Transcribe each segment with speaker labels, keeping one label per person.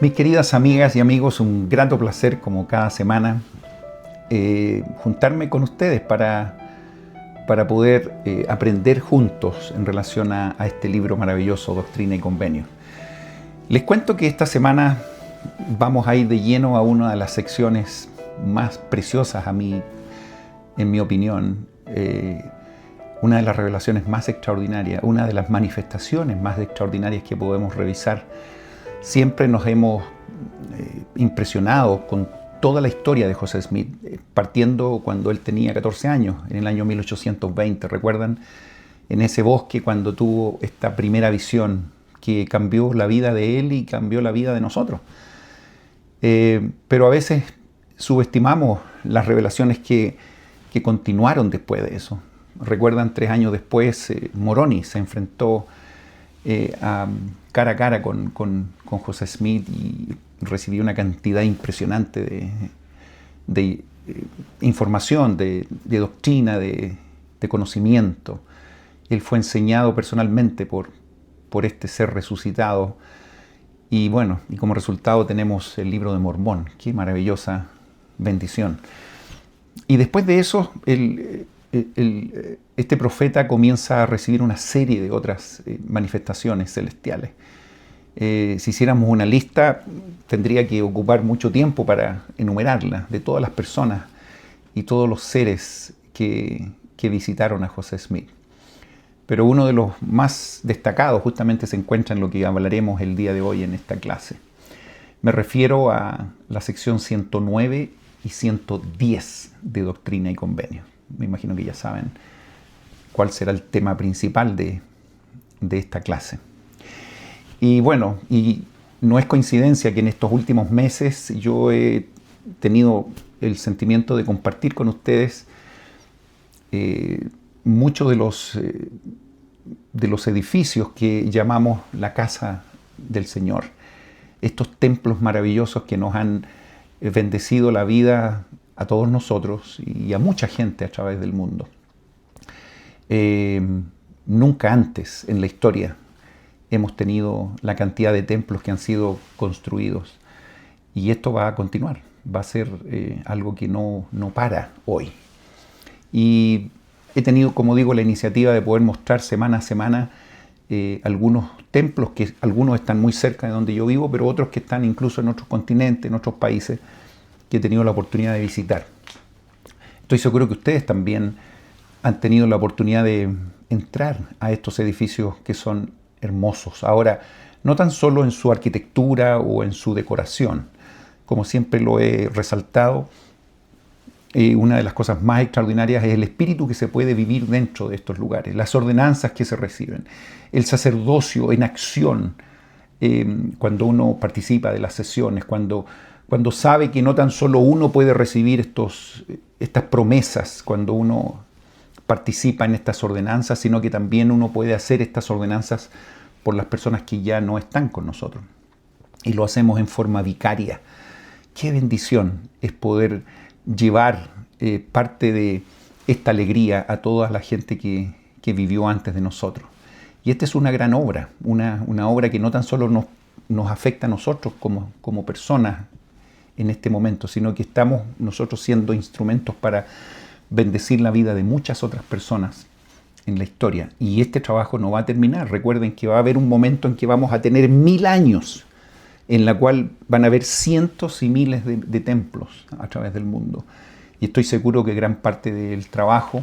Speaker 1: Mis queridas amigas y amigos, un grato placer como cada semana juntarme con ustedes para poder aprender juntos en relación a este libro maravilloso, Doctrina y Convenio. Les cuento que esta semana vamos a ir de lleno a una de las secciones más preciosas en mi opinión, una de las revelaciones más extraordinarias, una de las manifestaciones más extraordinarias que podemos revisar. Siempre nos hemos impresionado con toda la historia de José Smith, partiendo cuando él tenía 14 años, en el año 1820. ¿Recuerdan? En ese bosque, cuando tuvo esta primera visión que cambió la vida de él y cambió la vida de nosotros. Pero a veces subestimamos las revelaciones que continuaron después de eso. Recuerdan, 3 años después, Moroni se enfrentó cara a cara con José Smith y recibió una cantidad impresionante de información, de doctrina, de conocimiento. Él fue enseñado personalmente por este ser resucitado. Y bueno, y como resultado tenemos el libro de Mormón. Qué maravillosa bendición. Y después de eso, este profeta comienza a recibir una serie de otras manifestaciones celestiales. Si hiciéramos una lista, tendría que ocupar mucho tiempo para enumerarla, de todas las personas y todos los seres que visitaron a José Smith. Pero uno de los más destacados justamente se encuentra en lo que hablaremos el día de hoy en esta clase. Me refiero a la sección 109 y 110 de Doctrina y Convenio. Me imagino que ya saben cuál será el tema principal de esta clase. Y bueno, y no es coincidencia que en estos últimos meses yo he tenido el sentimiento de compartir con ustedes muchos de los edificios que llamamos la casa del Señor. Estos templos maravillosos que nos han bendecido la vida a todos nosotros y a mucha gente a través del mundo. Nunca antes en la historia hemos tenido la cantidad de templos que han sido construidos. Y esto va a continuar, va a ser algo que no para hoy. Y he tenido, como digo, la iniciativa de poder mostrar semana a semana algunos templos, que algunos están muy cerca de donde yo vivo, pero otros que están incluso en otros continentes, en otros países, que he tenido la oportunidad de visitar. Estoy seguro que ustedes también han tenido la oportunidad de entrar a estos edificios que son hermosos. Ahora, no tan solo en su arquitectura o en su decoración, como siempre lo he resaltado, una de las cosas más extraordinarias es el espíritu que se puede vivir dentro de estos lugares, las ordenanzas que se reciben, el sacerdocio en acción, cuando uno participa de las sesiones, cuando sabe que no tan solo uno puede recibir estas promesas cuando uno participa en estas ordenanzas, sino que también uno puede hacer estas ordenanzas por las personas que ya no están con nosotros. Y lo hacemos en forma vicaria. Qué bendición es poder llevar parte de esta alegría a toda la gente que vivió antes de nosotros. Y esta es una gran obra, una obra que no tan solo nos afecta a nosotros como personas en este momento, sino que estamos nosotros siendo instrumentos para bendecir la vida de muchas otras personas en la historia. Y este trabajo no va a terminar. Recuerden que va a haber un momento en que vamos a tener 1000 años, en la cual van a haber cientos y miles de templos a través del mundo. Y estoy seguro que gran parte del trabajo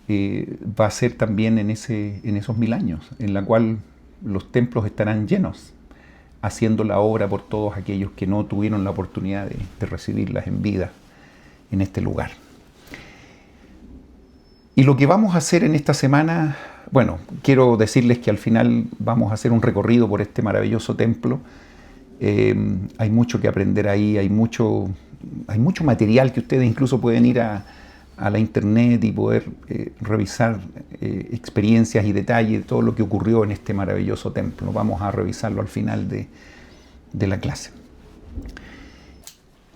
Speaker 1: va a ser también en esos 1000 años, en la cual los templos estarán llenos, haciendo la obra por todos aquellos que no tuvieron la oportunidad de recibirlas en vida en este lugar. Y lo que vamos a hacer en esta semana, bueno, quiero decirles que al final vamos a hacer un recorrido por este maravilloso templo. Hay mucho que aprender ahí, hay mucho material que ustedes incluso pueden ir a la internet y poder revisar experiencias y detalles de todo lo que ocurrió en este maravilloso templo. Vamos a revisarlo al final de la clase.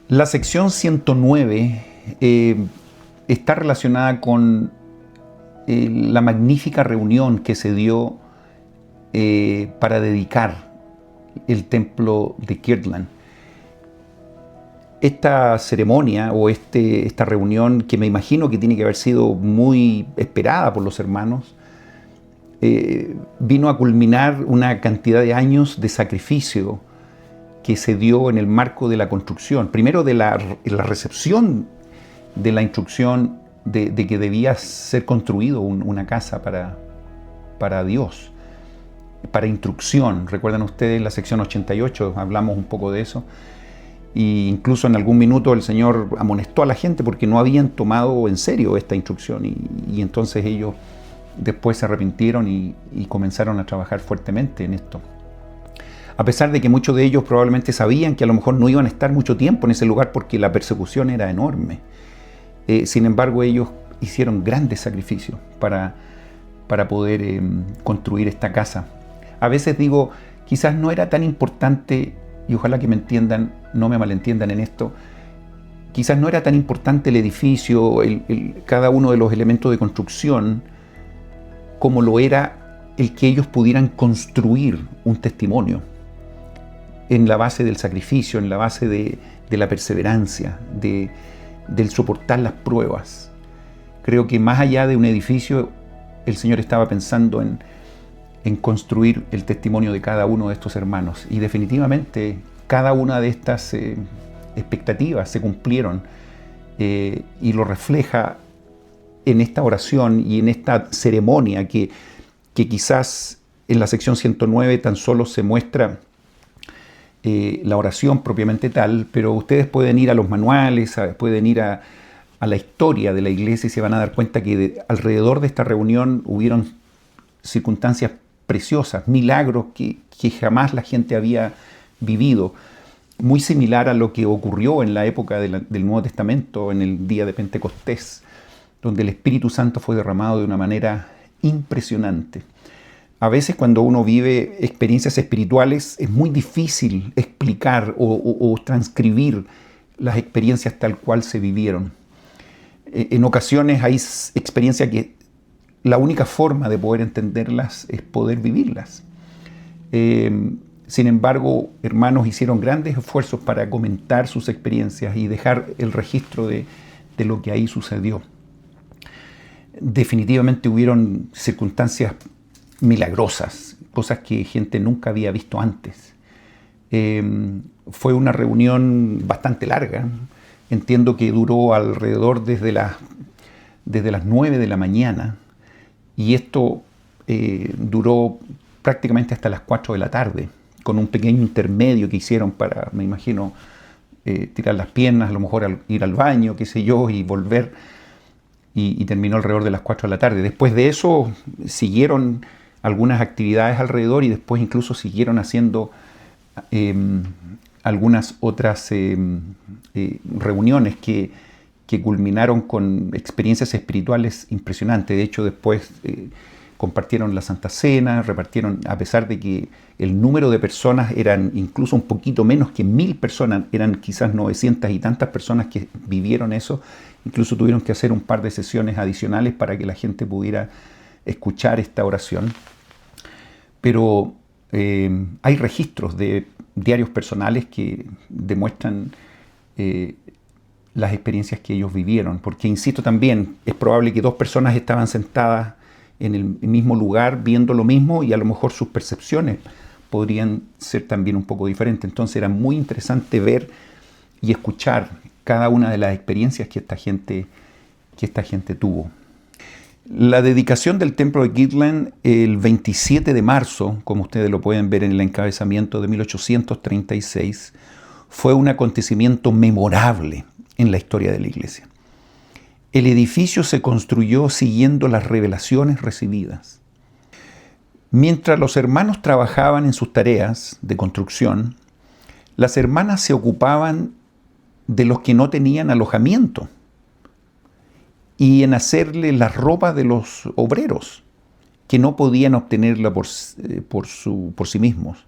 Speaker 1: La sección 109 está relacionada con la magnífica reunión que se dio para dedicar el templo de Kirtland. Esta ceremonia o esta reunión, que me imagino que tiene que haber sido muy esperada por los hermanos, vino a culminar una cantidad de años de sacrificio que se dio en el marco de la construcción. Primero de la recepción de la instrucción de que debía ser construido una casa para Dios, para instrucción. Recuerdan ustedes la sección 88, hablamos un poco de eso. Y incluso en algún minuto el Señor amonestó a la gente porque no habían tomado en serio esta instrucción. Y entonces ellos después se arrepintieron y comenzaron a trabajar fuertemente en esto. A pesar de que muchos de ellos probablemente sabían que a lo mejor no iban a estar mucho tiempo en ese lugar porque la persecución era enorme. Sin embargo, ellos hicieron grandes sacrificios para poder construir esta casa. A veces digo, quizás no era tan importante, y ojalá que me entiendan, no me malentiendan en esto, quizás no era tan importante el edificio, cada uno de los elementos de construcción, como lo era el que ellos pudieran construir un testimonio en la base del sacrificio, en la base de la perseverancia, del soportar las pruebas. Creo que más allá de un edificio, el Señor estaba pensando en construir el testimonio de cada uno de estos hermanos. Y definitivamente cada una de estas expectativas se cumplieron, y lo refleja en esta oración y en esta ceremonia que quizás en la sección 109 tan solo se muestra la oración propiamente tal, pero ustedes pueden ir a los manuales, pueden ir a la historia de la iglesia y se van a dar cuenta que alrededor de esta reunión hubieron circunstancias preciosas, milagros que jamás la gente había vivido, muy similar a lo que ocurrió en la época del Nuevo Testamento, en el día de Pentecostés, donde el Espíritu Santo fue derramado de una manera impresionante. A veces cuando uno vive experiencias espirituales es muy difícil explicar o transcribir las experiencias tal cual se vivieron. En ocasiones hay experiencias que la única forma de poder entenderlas es poder vivirlas. Sin embargo, hermanos hicieron grandes esfuerzos para comentar sus experiencias y dejar el registro de lo que ahí sucedió. Definitivamente hubieron circunstancias milagrosas, cosas que gente nunca había visto antes. Fue una reunión bastante larga. Entiendo que duró alrededor desde las 9 de la mañana y esto duró prácticamente hasta las 4 de la tarde, con un pequeño intermedio que hicieron para, me imagino, tirar las piernas, a lo mejor ir al baño, qué sé yo, y volver, y terminó alrededor de las 4 de la tarde. Después de eso siguieron algunas actividades alrededor y después incluso siguieron haciendo algunas otras reuniones que culminaron con experiencias espirituales impresionantes. De hecho, después compartieron la Santa Cena, repartieron, a pesar de que el número de personas eran incluso un poquito menos que 1000 personas, eran quizás 900 y tantas personas que vivieron eso. Incluso tuvieron que hacer un par de sesiones adicionales para que la gente pudiera escuchar esta oración. Pero hay registros de diarios personales que demuestran las experiencias que ellos vivieron. Porque, insisto también, es probable que 2 personas estaban sentadas en el mismo lugar viendo lo mismo y a lo mejor sus percepciones podrían ser también un poco diferentes. Entonces era muy interesante ver y escuchar cada una de las experiencias que esta gente tuvo. La dedicación del templo de Kirtland el 27 de marzo, como ustedes lo pueden ver en el encabezamiento de 1836, fue un acontecimiento memorable en la historia de la iglesia. El edificio se construyó siguiendo las revelaciones recibidas. Mientras los hermanos trabajaban en sus tareas de construcción, las hermanas se ocupaban de los que no tenían alojamiento y en hacerle la ropa de los obreros que no podían obtenerla por sí mismos,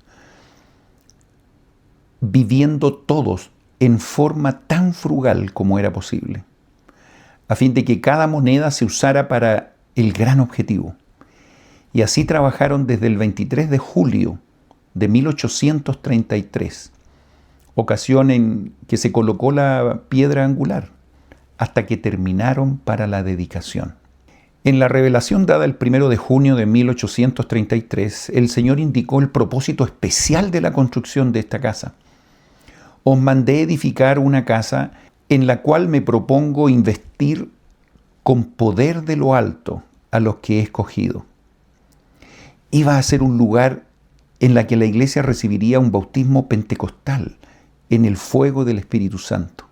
Speaker 1: viviendo todos en forma tan frugal como era posible, a fin de que cada moneda se usara para el gran objetivo. Y así trabajaron desde el 23 de julio de 1833, ocasión en que se colocó la piedra angular, hasta que terminaron para la dedicación. En la revelación dada el 1 de junio de 1833, el Señor indicó el propósito especial de la construcción de esta casa. Os mandé edificar una casa en la cual me propongo investir con poder de lo alto a los que he escogido. Iba a ser un lugar en la que la iglesia recibiría un bautismo pentecostal en el fuego del Espíritu Santo.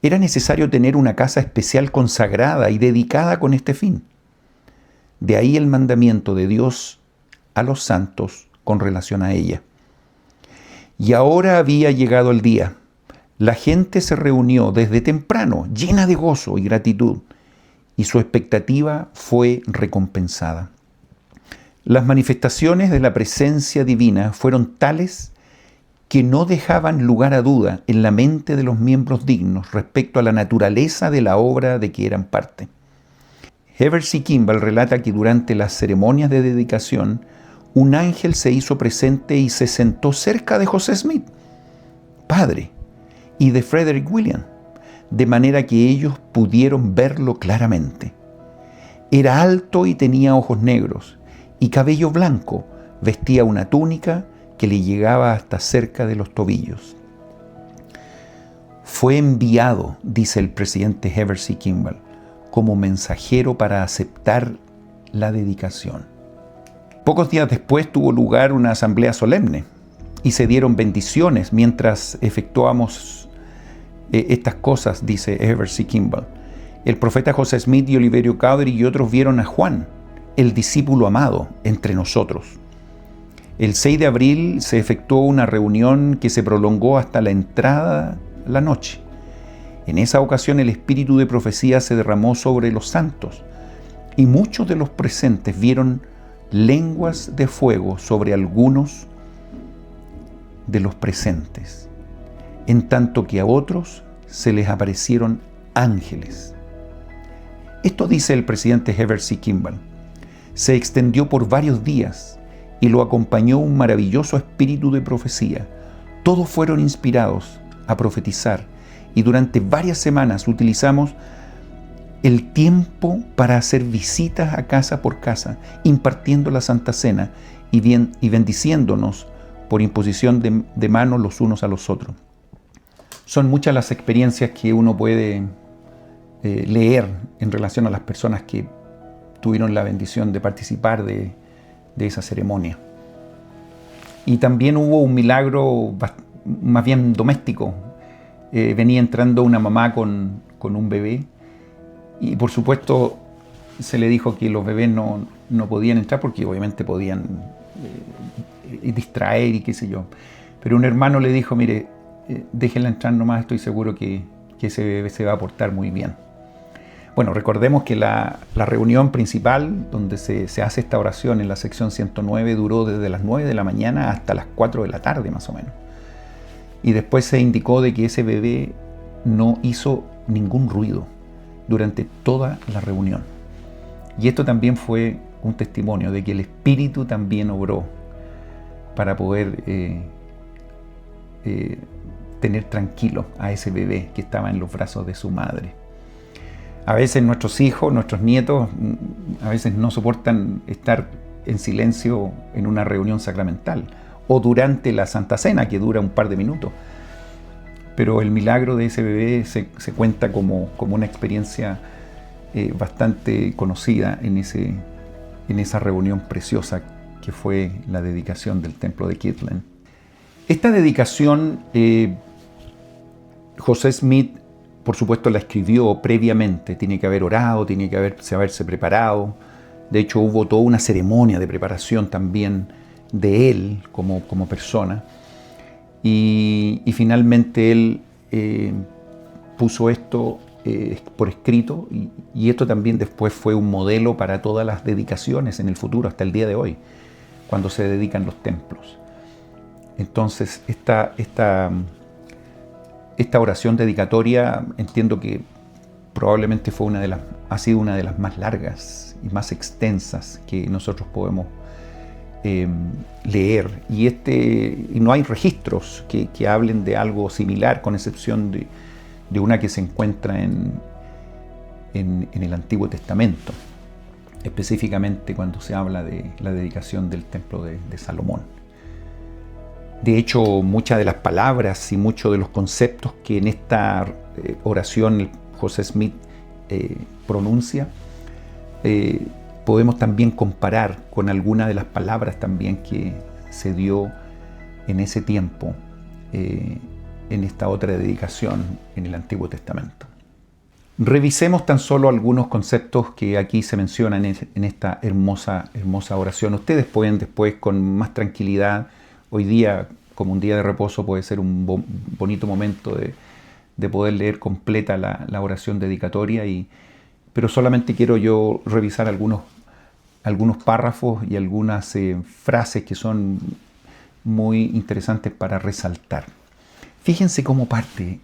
Speaker 1: Era necesario tener una casa especial consagrada y dedicada con este fin. De ahí el mandamiento de Dios a los santos con relación a ella. Y ahora había llegado el día. La gente se reunió desde temprano, llena de gozo y gratitud, y su expectativa fue recompensada. Las manifestaciones de la presencia divina fueron tales que no dejaban lugar a duda en la mente de los miembros dignos respecto a la naturaleza de la obra de que eran parte. Heber C. Kimball relata que durante las ceremonias de dedicación, un ángel se hizo presente y se sentó cerca de José Smith, padre, y de Frederick William, de manera que ellos pudieron verlo claramente. Era alto y tenía ojos negros, y cabello blanco, vestía una túnica que le llegaba hasta cerca de los tobillos. Fue enviado, dice el presidente Heber C. Kimball, como mensajero para aceptar la dedicación. Pocos días después tuvo lugar una asamblea solemne y se dieron bendiciones mientras efectuamos estas cosas, dice Heber C. Kimball. El profeta José Smith y Oliverio Cowdery y otros vieron a Juan, el discípulo amado, entre nosotros. El 6 de abril se efectuó una reunión que se prolongó hasta la entrada la noche. En esa ocasión el espíritu de profecía se derramó sobre los santos y muchos de los presentes vieron lenguas de fuego sobre algunos de los presentes, en tanto que a otros se les aparecieron ángeles. Esto dice el presidente Heber C. Kimball. Se extendió por varios días y lo acompañó un maravilloso espíritu de profecía. Todos fueron inspirados a profetizar y durante varias semanas utilizamos el tiempo para hacer visitas a casa por casa, impartiendo la Santa Cena y bendiciéndonos por imposición de manos los unos a los otros. Son muchas las experiencias que uno puede leer en relación a las personas que tuvieron la bendición de participar de esa ceremonia. Y también hubo un milagro más bien doméstico. Venía entrando una mamá con un bebé y por supuesto se le dijo que los bebés no podían entrar porque obviamente podían distraer y qué sé yo. Pero un hermano le dijo, mire, déjenla entrar nomás, estoy seguro que ese bebé se va a portar muy bien. Bueno, recordemos que la reunión principal donde se hace esta oración en la sección 109 duró desde las 9 de la mañana hasta las 4 de la tarde más o menos. Y después se indicó de que ese bebé no hizo ningún ruido durante toda la reunión. Y esto también fue un testimonio de que el Espíritu también obró para poder tener tranquilo a ese bebé que estaba en los brazos de su madre. A veces nuestros hijos, nuestros nietos, a veces no soportan estar en silencio en una reunión sacramental o durante la Santa Cena, que dura un par de minutos. Pero el milagro de ese bebé se cuenta como una experiencia bastante conocida en esa reunión preciosa que fue la dedicación del templo de Kirtland. Esta dedicación, José Smith, por supuesto, la escribió previamente. Tiene que haber orado, tiene que haberse preparado. De hecho, hubo toda una ceremonia de preparación también de él como persona. Y finalmente él puso esto por escrito y esto también después fue un modelo para todas las dedicaciones en el futuro, hasta el día de hoy, cuando se dedican los templos. Entonces, esta oración dedicatoria entiendo que probablemente ha sido una de las más largas y más extensas que nosotros podemos leer. Y no hay registros que hablen de algo similar, con excepción de una que se encuentra en el Antiguo Testamento, específicamente cuando se habla de la dedicación del templo de Salomón. De hecho, muchas de las palabras y muchos de los conceptos que en esta oración José Smith pronuncia, podemos también comparar con algunas de las palabras también que se dio en ese tiempo en esta otra dedicación en el Antiguo Testamento. Revisemos tan solo algunos conceptos que aquí se mencionan en esta hermosa oración. Ustedes pueden después, con más tranquilidad, hoy día, como un día de reposo, puede ser un bonito momento de poder leer completa la oración dedicatoria, pero solamente quiero yo revisar algunos párrafos y algunas frases que son muy interesantes para resaltar. Fíjense cómo parte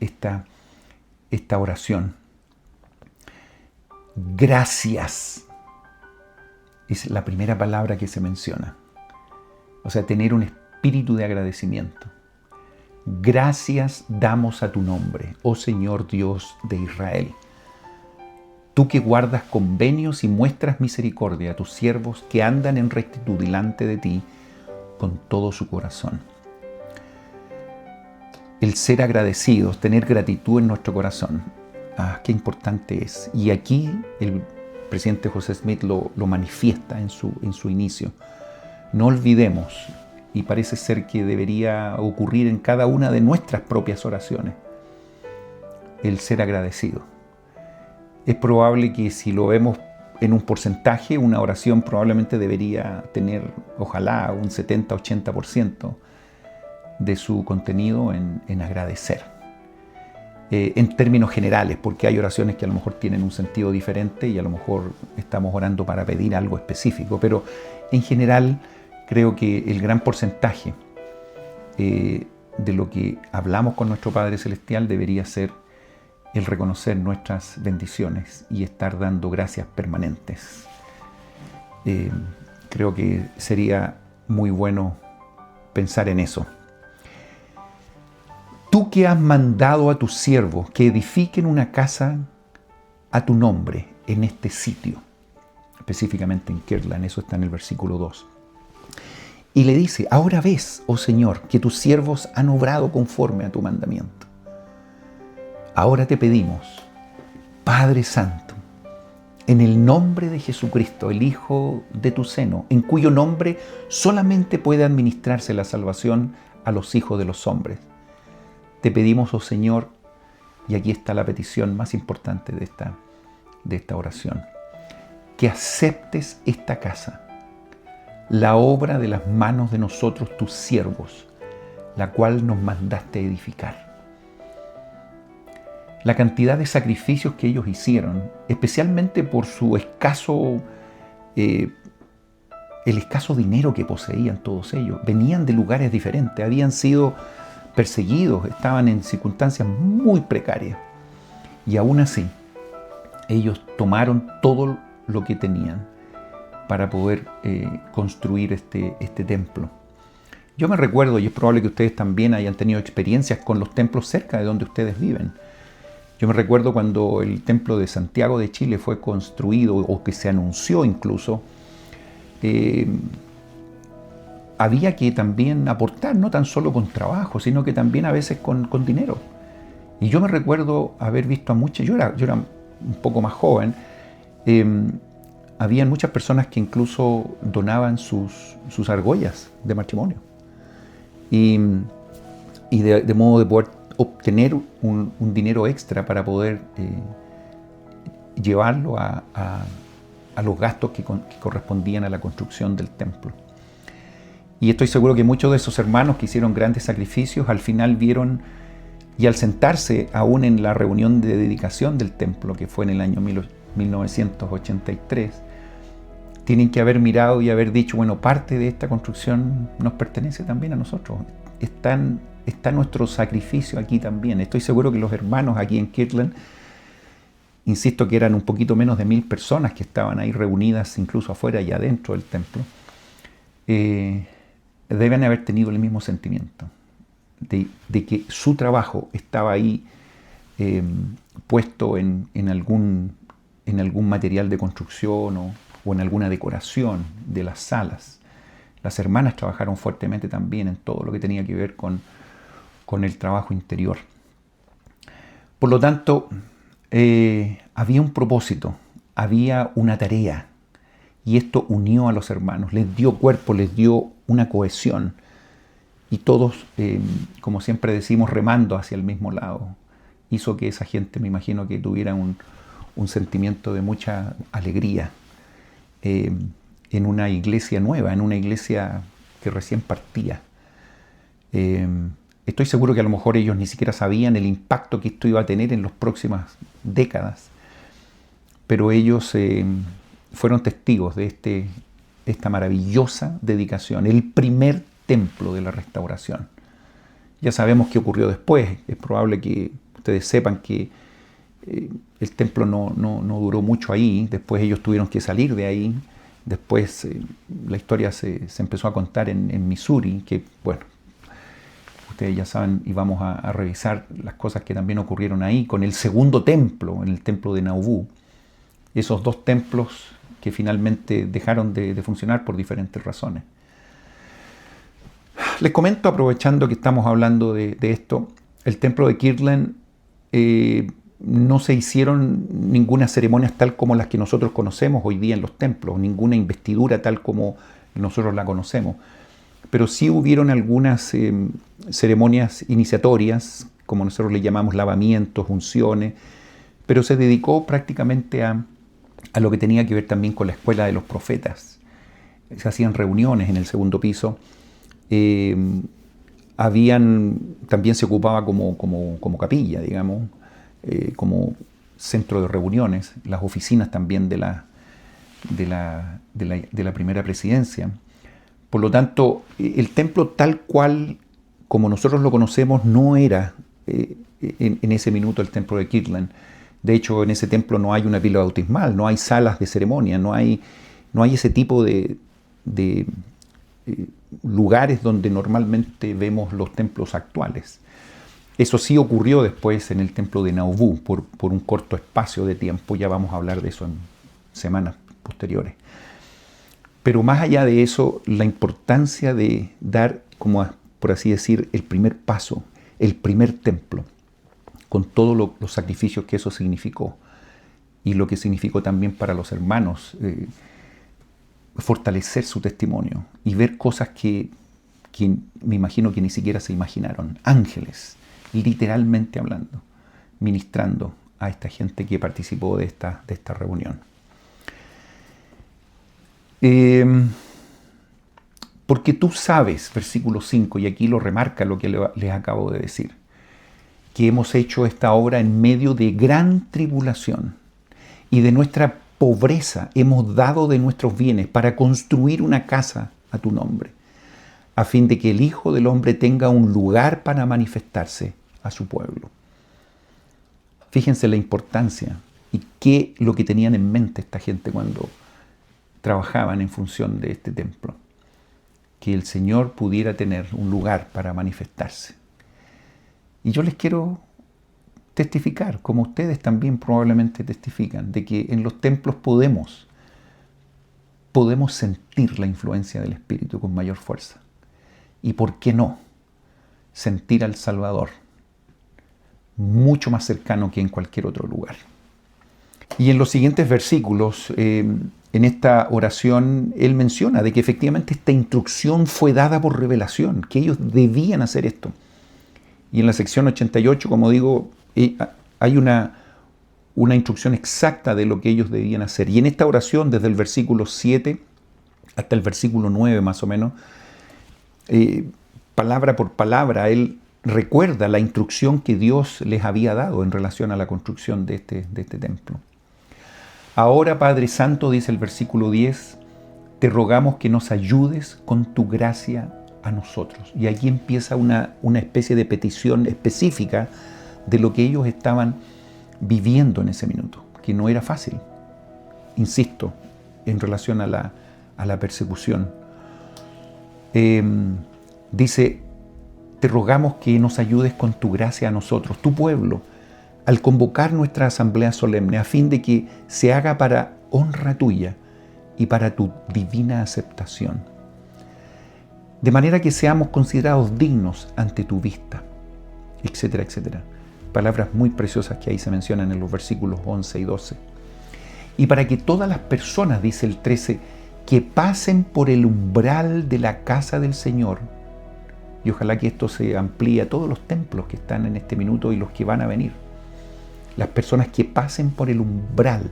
Speaker 1: esta oración. Gracias es la primera palabra que se menciona. O sea, tener un espíritu de agradecimiento. Gracias damos a tu nombre, oh Señor Dios de Israel. Tú que guardas convenios y muestras misericordia a tus siervos que andan en rectitud delante de ti con todo su corazón. El ser agradecidos, tener gratitud en nuestro corazón. Qué importante es. Y aquí el presidente José Smith lo manifiesta en su inicio. No olvidemos, y parece ser que debería ocurrir en cada una de nuestras propias oraciones, el ser agradecido. Es probable que si lo vemos en un porcentaje, una oración probablemente debería tener, ojalá, un 70-80% de su contenido en agradecer. En términos generales, porque hay oraciones que a lo mejor tienen un sentido diferente y a lo mejor estamos orando para pedir algo específico, pero en general creo que el gran porcentaje de lo que hablamos con nuestro Padre Celestial debería ser el reconocer nuestras bendiciones y estar dando gracias permanentes. Creo que sería muy bueno pensar en eso. Tú que has mandado a tus siervos que edifiquen una casa a tu nombre en este sitio, específicamente en Kirtland, eso está en el versículo 2. Y le dice, ahora ves, oh Señor, que tus siervos han obrado conforme a tu mandamiento. Ahora te pedimos, Padre Santo, en el nombre de Jesucristo, el Hijo de tu seno, en cuyo nombre solamente puede administrarse la salvación a los hijos de los hombres. Te pedimos, oh Señor, y aquí está la petición más importante de esta oración, que aceptes esta casa, la obra de las manos de nosotros, tus siervos, la cual nos mandaste edificar. La cantidad de sacrificios que ellos hicieron, especialmente por su el escaso dinero que poseían todos ellos, venían de lugares diferentes, habían sido perseguidos, estaban en circunstancias muy precarias. Y aún así, ellos tomaron todo lo que tenían para poder construir este templo. Yo me recuerdo, y es probable que ustedes también hayan tenido experiencias con los templos cerca de donde ustedes viven. Yo me recuerdo cuando el templo de Santiago de Chile fue construido, o que se anunció incluso, había que también aportar, no tan solo con trabajo, sino que también a veces con dinero. Y yo me recuerdo haber visto a muchas, yo era un poco más joven, habían muchas personas que incluso donaban sus argollas de matrimonio. Y de modo de poder obtener un dinero extra para poder llevarlo a los gastos que correspondían a la construcción del templo. Y estoy seguro que muchos de esos hermanos que hicieron grandes sacrificios al final vieron, y al sentarse aún en la reunión de dedicación del templo, que fue en el año 1983, tienen que haber mirado y haber dicho, bueno, parte de esta construcción nos pertenece también a nosotros. Está nuestro sacrificio aquí también. Estoy seguro que los hermanos aquí en Kirtland, insisto que eran un poquito menos de 1000 personas que estaban ahí reunidas incluso afuera y adentro del templo, deben haber tenido el mismo sentimiento de que su trabajo estaba ahí puesto en algún material de construcción o en alguna decoración de las salas. Las hermanas trabajaron fuertemente también en todo lo que tenía que ver con el trabajo interior. Por lo tanto, había un propósito, había una tarea, y esto unió a los hermanos, les dio cuerpo, les dio una cohesión, y todos, como siempre decimos, remando hacia el mismo lado. Hizo que esa gente, me imagino, que tuviera un sentimiento de mucha alegría en una iglesia nueva, en una iglesia que recién partía. Estoy seguro que a lo mejor ellos ni siquiera sabían el impacto que esto iba a tener en las próximas décadas, pero ellos fueron testigos de esta maravillosa dedicación, el primer templo de la restauración. Ya sabemos qué ocurrió después. Es probable que ustedes sepan que el templo no duró mucho ahí. Después ellos tuvieron que salir de ahí. Después la historia se empezó a contar en Missouri, que bueno, ustedes ya saben, y vamos a revisar las cosas que también ocurrieron ahí con el segundo templo, en el templo de Nauvoo. Esos dos templos que finalmente dejaron de funcionar por diferentes razones. Les comento, aprovechando que estamos hablando de esto, el templo de Kirtland no se hicieron ninguna ceremonia tal como las que nosotros conocemos hoy día en los templos, ninguna investidura tal como nosotros la conocemos. Pero sí hubieron algunas ceremonias iniciatorias, como nosotros le llamamos lavamientos, unciones, pero se dedicó prácticamente a lo que tenía que ver también con la escuela de los profetas. Se hacían reuniones en el segundo piso. También se ocupaba como capilla, digamos, como centro de reuniones, las oficinas también de la primera presidencia. Por lo tanto, el templo tal cual como nosotros lo conocemos no era en ese minuto el templo de Kirtland. De hecho, en ese templo no hay una pila bautismal, no hay salas de ceremonia, no hay ese tipo de lugares donde normalmente vemos los templos actuales. Eso sí ocurrió después en el templo de Nauvoo por un corto espacio de tiempo. Ya vamos a hablar de eso en semanas posteriores. Pero más allá de eso, la importancia de dar, como por así decir, el primer paso, el primer templo, con todos los sacrificios que eso significó y lo que significó también para los hermanos, fortalecer su testimonio y ver cosas que me imagino que ni siquiera se imaginaron. Ángeles, literalmente hablando, ministrando a esta gente que participó de esta reunión. Porque tú sabes, versículo 5, y aquí lo remarca lo que les acabo de decir, que hemos hecho esta obra en medio de gran tribulación y de nuestra pobreza hemos dado de nuestros bienes para construir una casa a tu nombre, a fin de que el Hijo del Hombre tenga un lugar para manifestarse a su pueblo. Fíjense la importancia y qué lo que tenían en mente esta gente cuando trabajaban en función de este templo. Que el Señor pudiera tener un lugar para manifestarse. Y yo les quiero testificar, como ustedes también probablemente testifican, de que en los templos podemos sentir la influencia del Espíritu con mayor fuerza. Y por qué no sentir al Salvador mucho más cercano que en cualquier otro lugar. Y en los siguientes versículos, en esta oración, él menciona de que efectivamente esta instrucción fue dada por revelación, que ellos debían hacer esto. Y en la sección 88, como digo, hay una instrucción exacta de lo que ellos debían hacer. Y en esta oración, desde el versículo 7 hasta el versículo 9 más o menos, palabra por palabra, él recuerda la instrucción que Dios les había dado en relación a la construcción de este templo. Ahora, Padre Santo, dice el versículo 10, te rogamos que nos ayudes con tu gracia a nosotros. Y aquí empieza una especie de petición específica de lo que ellos estaban viviendo en ese minuto, que no era fácil, insisto, en relación a la persecución. Dice, te rogamos que nos ayudes con tu gracia a nosotros, tu pueblo, al convocar nuestra asamblea solemne, a fin de que se haga para honra tuya y para tu divina aceptación, de manera que seamos considerados dignos ante tu vista, etcétera, etcétera. Palabras muy preciosas que ahí se mencionan en los versículos 11 y 12. Y para que todas las personas, dice el 13, que pasen por el umbral de la casa del Señor, y ojalá que esto se amplíe a todos los templos que están en este minuto y los que van a venir. Las personas que pasen por el umbral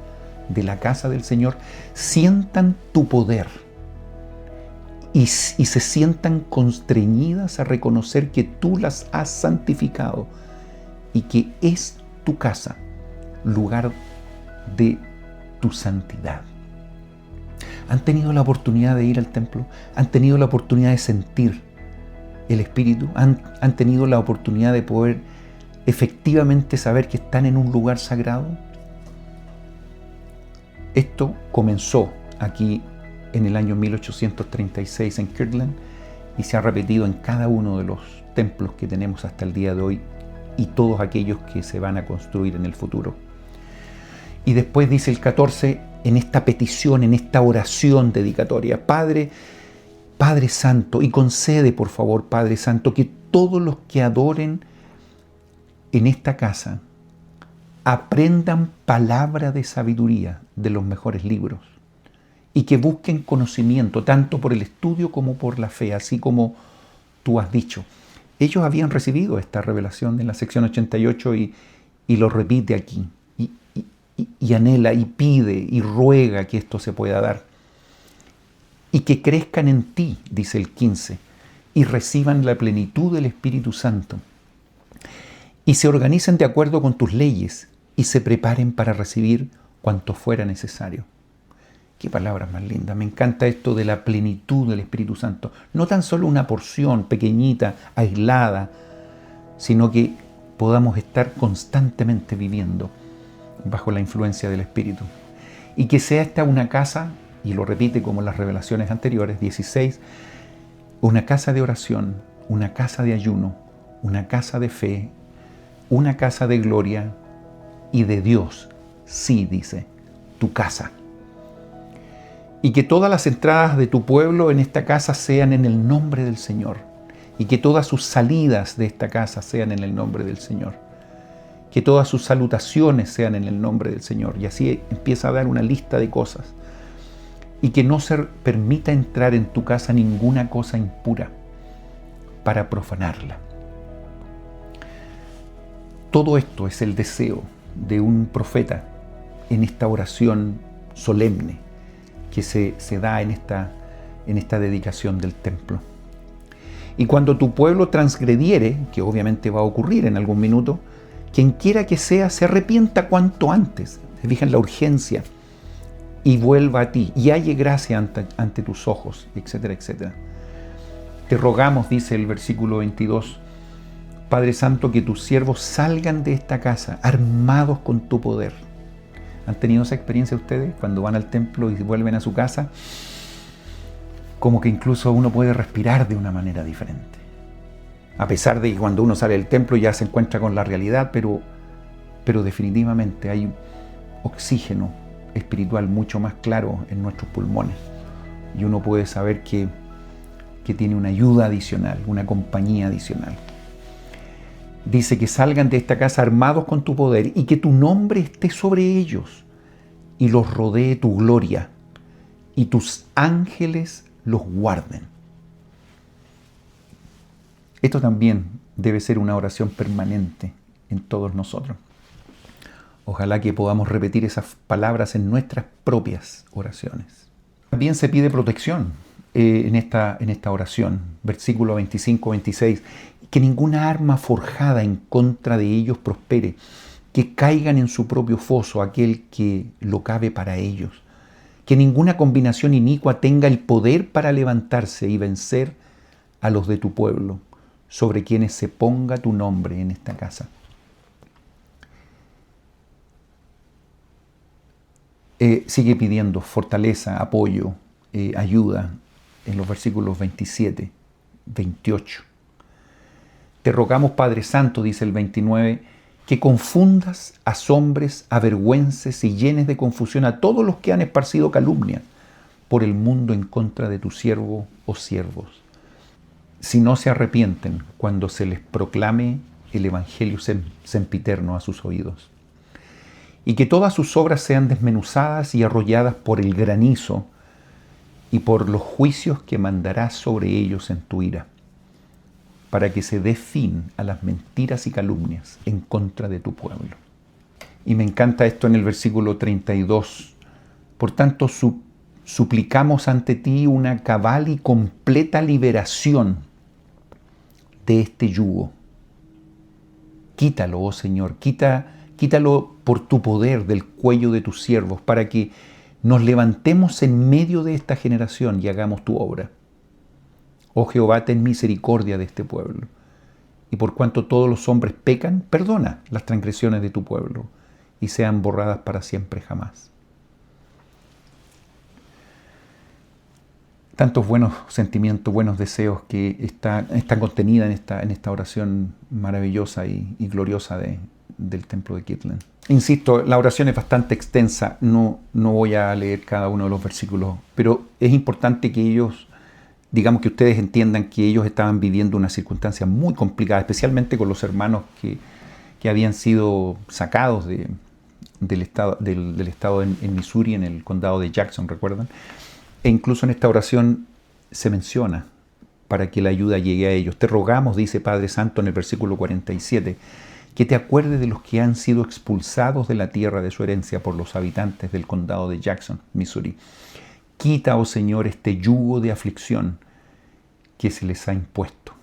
Speaker 1: de la casa del Señor sientan tu poder y se sientan constreñidas a reconocer que tú las has santificado y que es tu casa, lugar de tu santidad. ¿Han tenido la oportunidad de ir al templo? ¿Han tenido la oportunidad de sentir el Espíritu? ¿Han tenido la oportunidad de poder efectivamente saber que están en un lugar sagrado? Esto comenzó aquí en el año 1836 en Kirtland y se ha repetido en cada uno de los templos que tenemos hasta el día de hoy y todos aquellos que se van a construir en el futuro. Y después dice el 14, en esta petición, en esta oración dedicatoria, Padre Santo, y concede por favor, Padre Santo, que todos los que adoren en esta casa aprendan palabra de sabiduría de los mejores libros y que busquen conocimiento tanto por el estudio como por la fe, así como tú has dicho. Ellos habían recibido esta revelación en la sección 88 y lo repite aquí. Y anhela y pide y ruega que esto se pueda dar. Y que crezcan en ti, dice el 15, y reciban la plenitud del Espíritu Santo. Y se organicen de acuerdo con tus leyes y se preparen para recibir cuanto fuera necesario. Qué palabras más lindas. Me encanta esto de la plenitud del Espíritu Santo. No tan solo una porción pequeñita, aislada, sino que podamos estar constantemente viviendo bajo la influencia del Espíritu. Y que sea esta una casa, y lo repite como en las revelaciones anteriores, 16, una casa de oración, una casa de ayuno, una casa de fe, una casa de gloria y de Dios. Sí, dice, tu casa. Y que todas las entradas de tu pueblo en esta casa sean en el nombre del Señor. Y que todas sus salidas de esta casa sean en el nombre del Señor. Que todas sus salutaciones sean en el nombre del Señor. Y así empieza a dar una lista de cosas. Y que no se permita entrar en tu casa ninguna cosa impura para profanarla. Todo esto es el deseo de un profeta en esta oración solemne que se da en esta dedicación del templo. Y cuando tu pueblo transgrediere, que obviamente va a ocurrir en algún minuto, quien quiera que sea, se arrepienta cuanto antes. Se fijan la urgencia. Y vuelva a ti, y halle gracia ante tus ojos, etcétera, etcétera. Te rogamos, dice el versículo 22, Padre Santo, que tus siervos salgan de esta casa armados con tu poder. ¿Han tenido esa experiencia ustedes cuando van al templo y vuelven a su casa? Como que incluso uno puede respirar de una manera diferente. A pesar de que cuando uno sale del templo ya se encuentra con la realidad, pero definitivamente hay oxígeno espiritual mucho más claro en nuestros pulmones. Y uno puede saber que tiene una ayuda adicional, una compañía adicional. Dice que salgan de esta casa armados con tu poder y que tu nombre esté sobre ellos y los rodee tu gloria y tus ángeles los guarden. Esto también debe ser una oración permanente en todos nosotros. Ojalá que podamos repetir esas palabras en nuestras propias oraciones. También se pide protección en esta oración, versículo 25-26, que ninguna arma forjada en contra de ellos prospere, que caigan en su propio foso aquel que lo cabe para ellos, que ninguna combinación inicua tenga el poder para levantarse y vencer a los de tu pueblo, sobre quienes se ponga tu nombre en esta casa. Sigue pidiendo fortaleza, apoyo, ayuda en los versículos 27, 28. Te rogamos, Padre Santo, dice el 29, que confundas, asombres, avergüences y llenes de confusión a todos los que han esparcido calumnia por el mundo en contra de tu siervo o siervos, si no se arrepienten cuando se les proclame el Evangelio sempiterno a sus oídos. Y que todas sus obras sean desmenuzadas y arrolladas por el granizo y por los juicios que mandarás sobre ellos en tu ira, para que se dé fin a las mentiras y calumnias en contra de tu pueblo. Y me encanta esto en el versículo 32. Por tanto, suplicamos ante ti una cabal y completa liberación de este yugo. Quítalo, oh Señor, quítalo por tu poder del cuello de tus siervos, para que nos levantemos en medio de esta generación y hagamos tu obra. Oh Jehová, ten misericordia de este pueblo. Y por cuanto todos los hombres pecan, perdona las transgresiones de tu pueblo y sean borradas para siempre jamás. Tantos buenos sentimientos, buenos deseos que están contenidas en esta oración maravillosa y gloriosa del templo de Kirtland. Insisto, la oración es bastante extensa, no voy a leer cada uno de los versículos, pero es importante que ellos, digamos que ustedes entiendan que ellos estaban viviendo una circunstancia muy complicada, especialmente con los hermanos que habían sido sacados del estado en Missouri, en el condado de Jackson, ¿recuerdan? E incluso en esta oración se menciona para que la ayuda llegue a ellos. Te rogamos, dice Padre Santo en el versículo 47, que te acuerdes de los que han sido expulsados de la tierra de su herencia por los habitantes del condado de Jackson, Missouri. Quita, oh Señor, este yugo de aflicción que se les ha impuesto.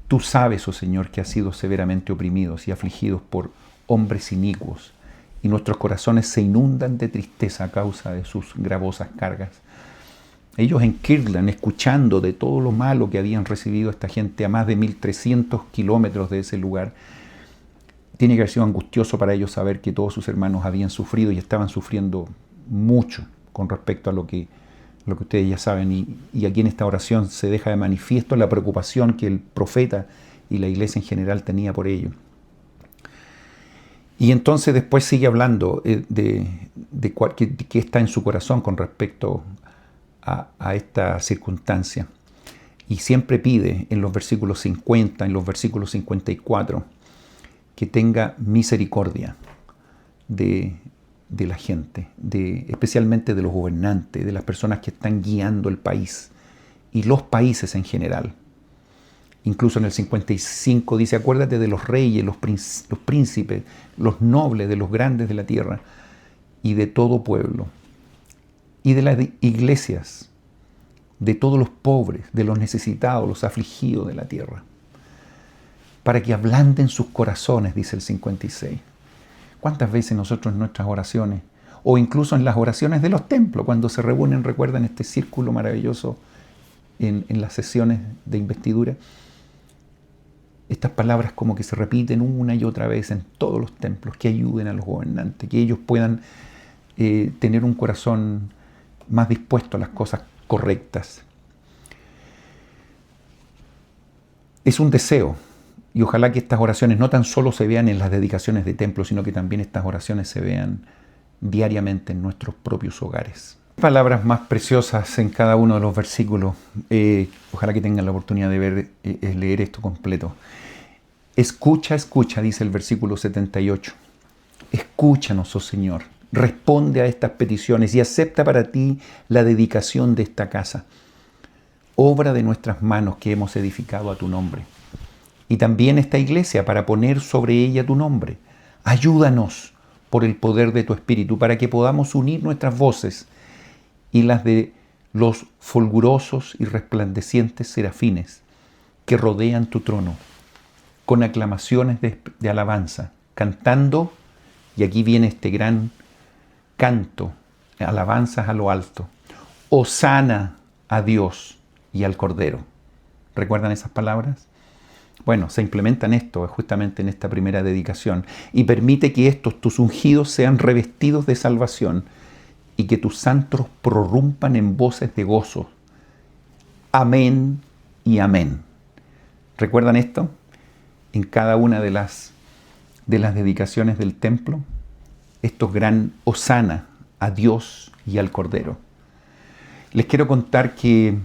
Speaker 1: Tú sabes, oh Señor, que han sido severamente oprimidos y afligidos por hombres inicuos, y nuestros corazones se inundan de tristeza a causa de sus gravosas cargas. Ellos en Kirtland, escuchando de todo lo malo que habían recibido esta gente a más de 1.300 kilómetros de ese lugar, tiene que haber sido angustioso para ellos saber que todos sus hermanos habían sufrido y estaban sufriendo mucho con respecto a lo que ustedes ya saben. Y aquí en esta oración se deja de manifiesto la preocupación que el profeta y la iglesia en general tenía por ello. Y entonces después sigue hablando de qué está en su corazón con respecto a esta circunstancia. Y siempre pide en los versículos 50, en los versículos 54, que tenga misericordia de la gente, especialmente de los gobernantes, de las personas que están guiando el país y los países en general. Incluso en el 55 dice, acuérdate de los reyes, los príncipes, los nobles, de los grandes de la tierra y de todo pueblo. Y de las iglesias, de todos los pobres, de los necesitados, los afligidos de la tierra. Para que ablanden sus corazones, dice el 56. ¿Cuántas veces nosotros en nuestras oraciones, o incluso en las oraciones de los templos, cuando se reúnen, recuerdan este círculo maravilloso en las sesiones de investidura? Estas palabras como que se repiten una y otra vez en todos los templos, que ayuden a los gobernantes, que ellos puedan tener un corazón más dispuesto a las cosas correctas. Es un deseo, y ojalá que estas oraciones no tan solo se vean en las dedicaciones de templos, sino que también estas oraciones se vean diariamente en nuestros propios hogares. Palabras más preciosas en cada uno de los versículos. Ojalá que tengan la oportunidad de leer esto completo. Escucha, escucha, dice el versículo 78. Escúchanos, oh Señor. Responde a estas peticiones y acepta para ti la dedicación de esta casa, obra de nuestras manos que hemos edificado a tu nombre. Y también esta iglesia para poner sobre ella tu nombre. Ayúdanos por el poder de tu Espíritu para que podamos unir nuestras voces y las de los fulgurosos y resplandecientes serafines que rodean tu trono, con aclamaciones de alabanza, cantando, y aquí viene este gran canto, alabanzas a lo alto, hosana a Dios y al Cordero. ¿Recuerdan esas palabras? Bueno, se implementan esto justamente en esta primera dedicación, y permite que estos tus ungidos sean revestidos de salvación y que tus santos prorrumpan en voces de gozo amén y amén. ¿Recuerdan esto? En cada una de las dedicaciones del templo, esto gran hosana a Dios y al Cordero. Les quiero contar que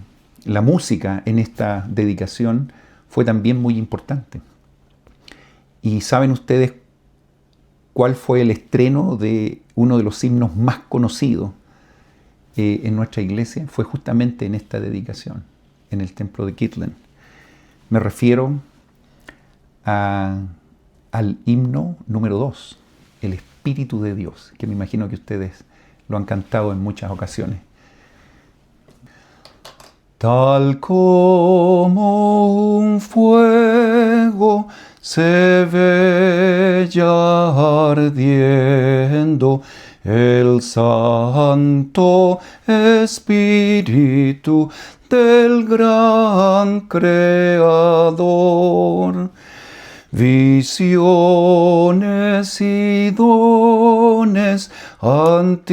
Speaker 1: la música en esta dedicación fue también muy importante. ¿Y saben ustedes cuál fue el estreno de uno de los himnos más conocidos en nuestra iglesia? Fue justamente en esta dedicación, en el templo de Kirtland. Me refiero al himno número 2, el Espíritu de Dios, que me imagino que ustedes lo han cantado en muchas ocasiones. Tal como un fuego se ve ya ardiendo el Santo Espíritu del gran Creador. Visiones y dones antiguos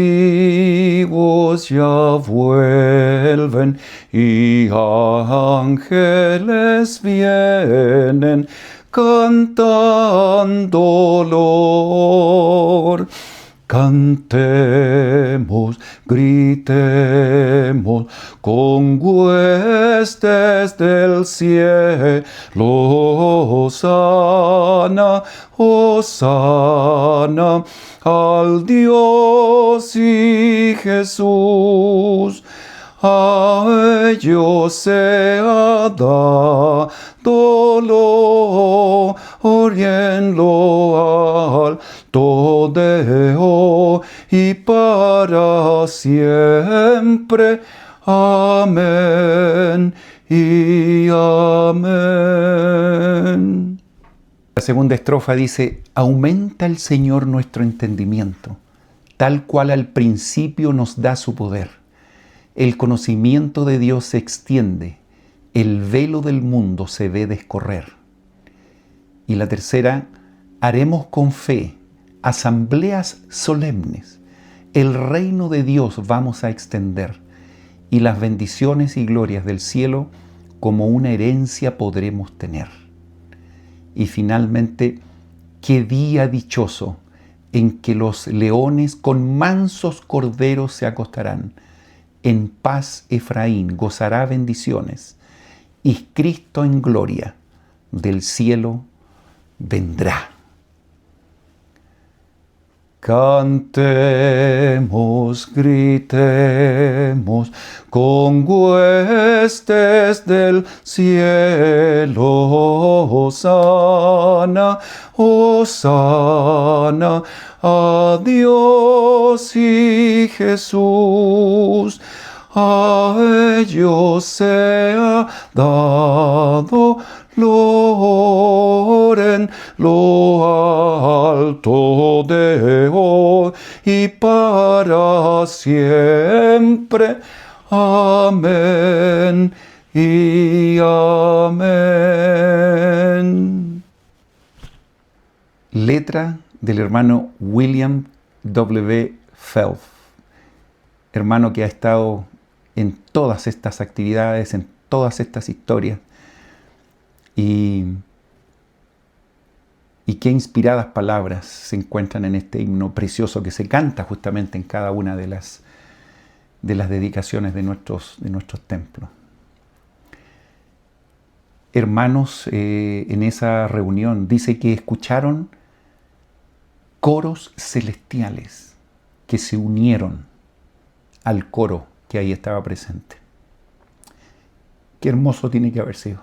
Speaker 1: ya vuelven y ángeles vienen cantando dolor. Cantemos, gritemos con huestes del cielo, hosana, hosana al Dios y Jesús. A ellos sea dado gloria en lo alto de hoy y para siempre. Amén y amén. La segunda estrofa dice: aumenta el Señor nuestro entendimiento, tal cual al principio nos da su poder. El conocimiento de Dios se extiende, el velo del mundo se ve descorrer. Y la tercera: haremos con fe asambleas solemnes, el reino de Dios vamos a extender, y las bendiciones y glorias del cielo como una herencia podremos tener. Y finalmente, qué día dichoso en que los leones con mansos corderos se acostarán. En paz Efraín gozará bendiciones, y Cristo en gloria del cielo vendrá. Cantemos, gritemos con huestes del cielo, hosana, hosana a Dios y Jesús. A ellos sea dado gloria en lo alto de hoy y para siempre. Amén y amén. Letra del hermano William W. Phelps, hermano que ha estado en todas estas actividades, en todas estas historias, y qué inspiradas palabras se encuentran en este himno precioso que se canta justamente en cada una de las dedicaciones de nuestros templos. Hermanos, en esa reunión dice que escucharon coros celestiales que se unieron al coro que ahí estaba presente. Qué hermoso tiene que haber sido.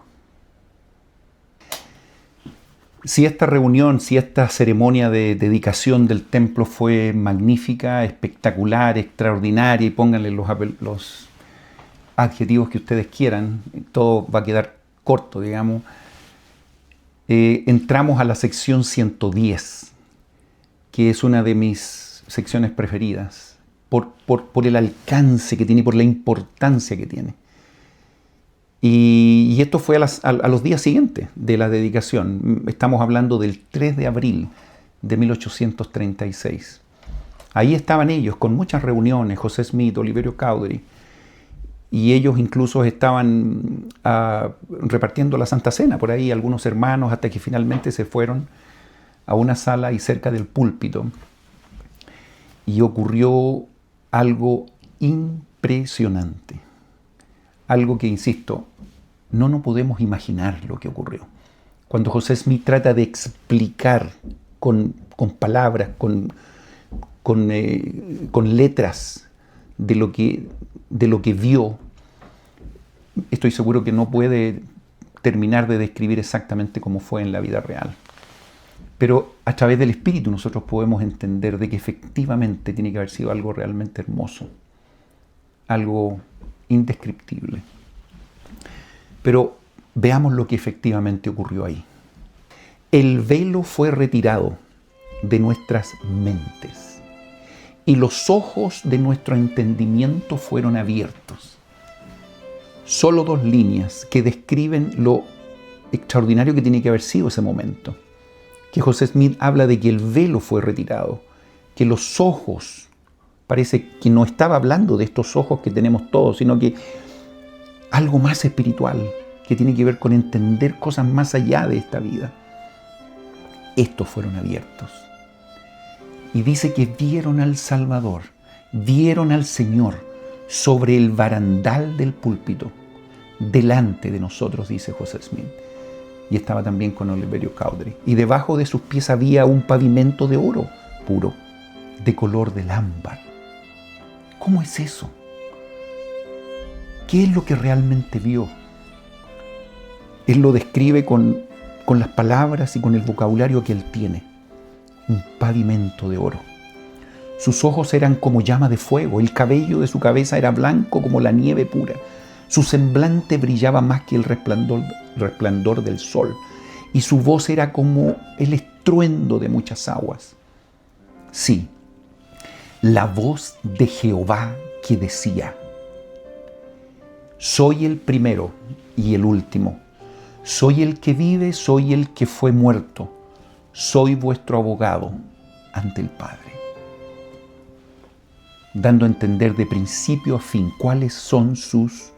Speaker 1: Si esta reunión, si esta ceremonia de dedicación del templo fue magnífica, espectacular, extraordinaria, y pónganle los adjetivos que ustedes quieran, todo va a quedar corto, digamos, entramos a la sección 110, que es una de mis secciones preferidas, por el alcance que tiene, por la importancia que tiene. Y esto fue a los días siguientes de la dedicación. Estamos hablando del 3 de abril de 1836. Ahí estaban ellos con muchas reuniones, José Smith, Oliverio Cowdery, y ellos incluso estaban repartiendo la Santa Cena por ahí, algunos hermanos, hasta que finalmente se fueron a una sala ahí cerca del púlpito. Y ocurrió algo impresionante. Algo que, insisto, no podemos imaginar lo que ocurrió. Cuando José Smith trata de explicar con palabras, con letras de lo que vio, estoy seguro que no puede terminar de describir exactamente cómo fue en la vida real. Pero a través del Espíritu nosotros podemos entender de que efectivamente tiene que haber sido algo realmente hermoso, algo indescriptible. Pero veamos lo que efectivamente ocurrió ahí. El velo fue retirado de nuestras mentes y los ojos de nuestro entendimiento fueron abiertos. Solo 2 líneas que describen lo extraordinario que tiene que haber sido ese momento. Que José Smith habla de que el velo fue retirado, que los ojos, parece que no estaba hablando de estos ojos que tenemos todos, sino que algo más espiritual, que tiene que ver con entender cosas más allá de esta vida. Estos fueron abiertos. Y dice que vieron al Salvador, vieron al Señor sobre el barandal del púlpito, delante de nosotros, dice José Smith. Y estaba también con Oliverio Cowdery. Y debajo de sus pies había un pavimento de oro puro, de color del ámbar. ¿Cómo es eso? ¿Qué es lo que realmente vio? Él lo describe con las palabras y con el vocabulario que él tiene. Un pavimento de oro. Sus ojos eran como llama de fuego, el cabello de su cabeza era blanco como la nieve pura. Su semblante brillaba más que el resplandor del sol, y su voz era como el estruendo de muchas aguas. Sí, la voz de Jehová que decía: soy el primero y el último, soy el que vive, soy el que fue muerto, soy vuestro abogado ante el Padre. Dando a entender de principio a fin cuáles son sus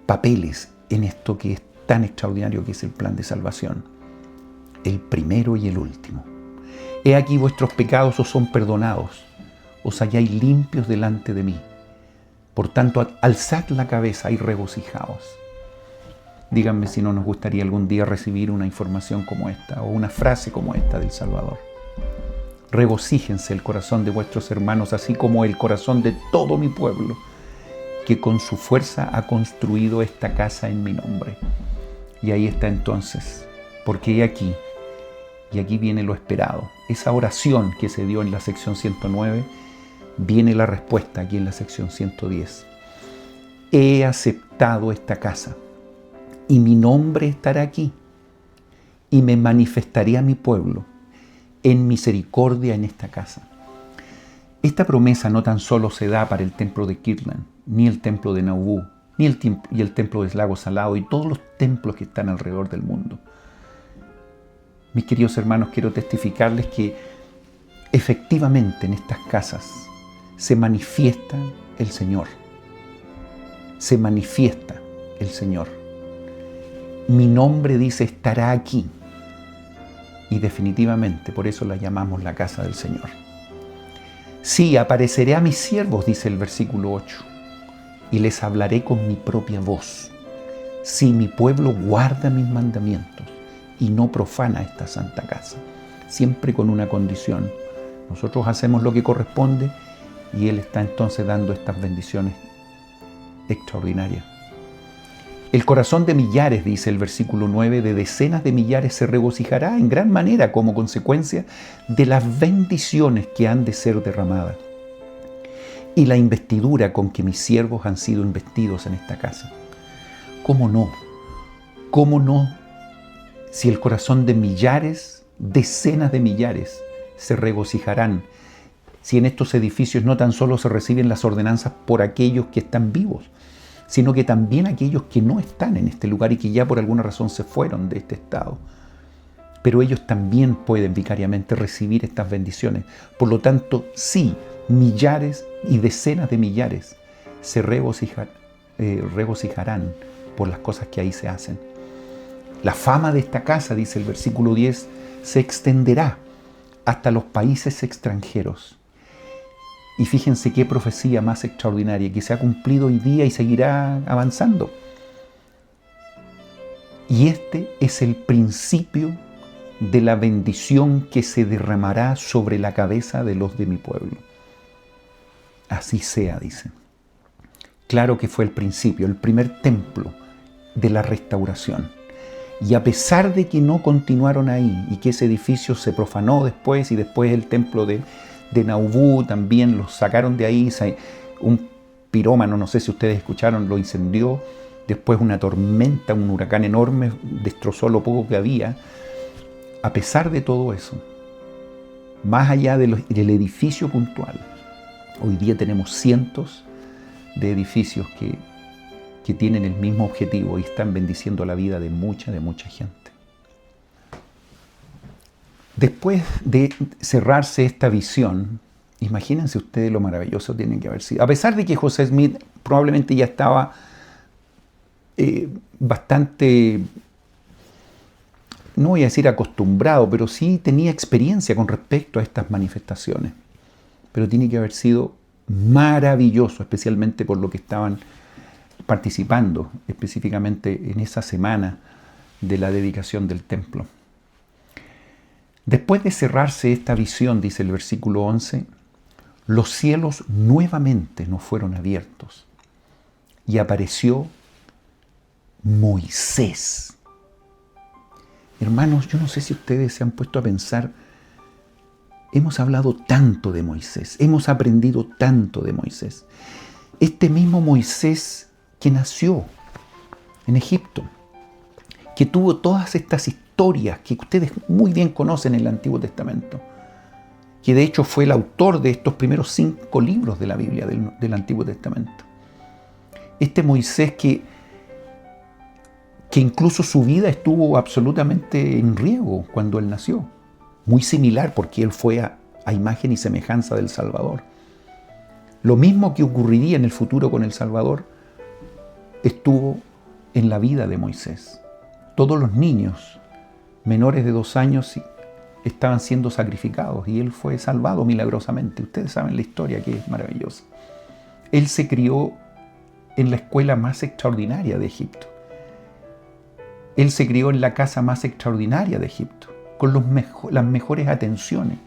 Speaker 1: papeles en esto que es tan extraordinario que es el plan de salvación. El primero y el último. He aquí vuestros pecados os son perdonados, os halláis limpios delante de mí. Por tanto, alzad la cabeza y regocijaos. Díganme si no nos gustaría algún día recibir una información como esta o una frase como esta del Salvador. Regocíjense el corazón de vuestros hermanos, así como el corazón de todo mi pueblo, que con su fuerza ha construido esta casa en mi nombre. Y ahí está entonces, porque he aquí, y aquí viene lo esperado. Esa oración que se dio en la sección 109, viene la respuesta aquí en la sección 110. He aceptado esta casa, y mi nombre estará aquí, y me manifestaré a mi pueblo en misericordia en esta casa. Esta promesa no tan solo se da para el templo de Kirtland, ni el templo de Nauvoo, ni el templo del Lago Salado y todos los templos que están alrededor del mundo. Mis queridos hermanos, quiero testificarles que efectivamente en estas casas se manifiesta el Señor. Se manifiesta el Señor. Mi nombre, dice, estará aquí. Y definitivamente por eso la llamamos la casa del Señor. Sí, apareceré a mis siervos, dice el versículo 8, y les hablaré con mi propia voz. Si mi pueblo guarda mis mandamientos y no profana esta santa casa, siempre con una condición. Nosotros hacemos lo que corresponde y Él está entonces dando estas bendiciones extraordinarias. El corazón de millares, dice el versículo 9, de decenas de millares se regocijará en gran manera como consecuencia de las bendiciones que han de ser derramadas y la investidura con que mis siervos han sido investidos en esta casa. ¿Cómo no? ¿Cómo no? Si el corazón de millares, decenas de millares, se regocijarán, si en estos edificios no tan solo se reciben las ordenanzas por aquellos que están vivos, sino que también aquellos que no están en este lugar y que ya por alguna razón se fueron de este estado. Pero ellos también pueden vicariamente recibir estas bendiciones. Por lo tanto, sí, millares y decenas de millares se regocijarán por las cosas que ahí se hacen. La fama de esta casa, dice el versículo 10, se extenderá hasta los países extranjeros. Y fíjense qué profecía más extraordinaria, que se ha cumplido hoy día y seguirá avanzando. Y este es el principio de la bendición que se derramará sobre la cabeza de los de mi pueblo. Así sea, dice. Claro que fue el principio, el primer templo de la restauración. Y a pesar de que no continuaron ahí y que ese edificio se profanó después y después el templo de Nauvoo también lo sacaron de ahí, un pirómano, no sé si ustedes escucharon, lo incendió, después una tormenta, un huracán enorme destrozó lo poco que había. A pesar de todo eso, más allá del edificio puntual, hoy día tenemos cientos de edificios que tienen el mismo objetivo y están bendiciendo la vida de mucha gente. Después de cerrarse esta visión, imagínense ustedes lo maravilloso que tiene que haber sido. A pesar de que José Smith probablemente ya estaba bastante, no voy a decir acostumbrado, pero sí tenía experiencia con respecto a estas manifestaciones. Pero tiene que haber sido maravilloso, especialmente por lo que estaban participando específicamente en esa semana de la dedicación del templo. Después de cerrarse esta visión, dice el versículo 11, los cielos nuevamente nos fueron abiertos y apareció Moisés. Hermanos, yo no sé si ustedes se han puesto a pensar, hemos hablado tanto de Moisés, hemos aprendido tanto de Moisés. Este mismo Moisés que nació en Egipto, que tuvo todas estas historias que ustedes muy bien conocen en el Antiguo Testamento, que de hecho fue el autor de estos primeros 5 libros de la Biblia del Antiguo Testamento. Este Moisés que incluso su vida estuvo absolutamente en riesgo cuando él nació. Muy similar porque él fue a imagen y semejanza del Salvador. Lo mismo que ocurriría en el futuro con el Salvador estuvo en la vida de Moisés. Todos los niños menores de 2 años estaban siendo sacrificados y él fue salvado milagrosamente. Ustedes saben la historia, que es maravillosa. Él se crió en la escuela más extraordinaria de Egipto. Él se crió en la casa más extraordinaria de Egipto, con las mejores atenciones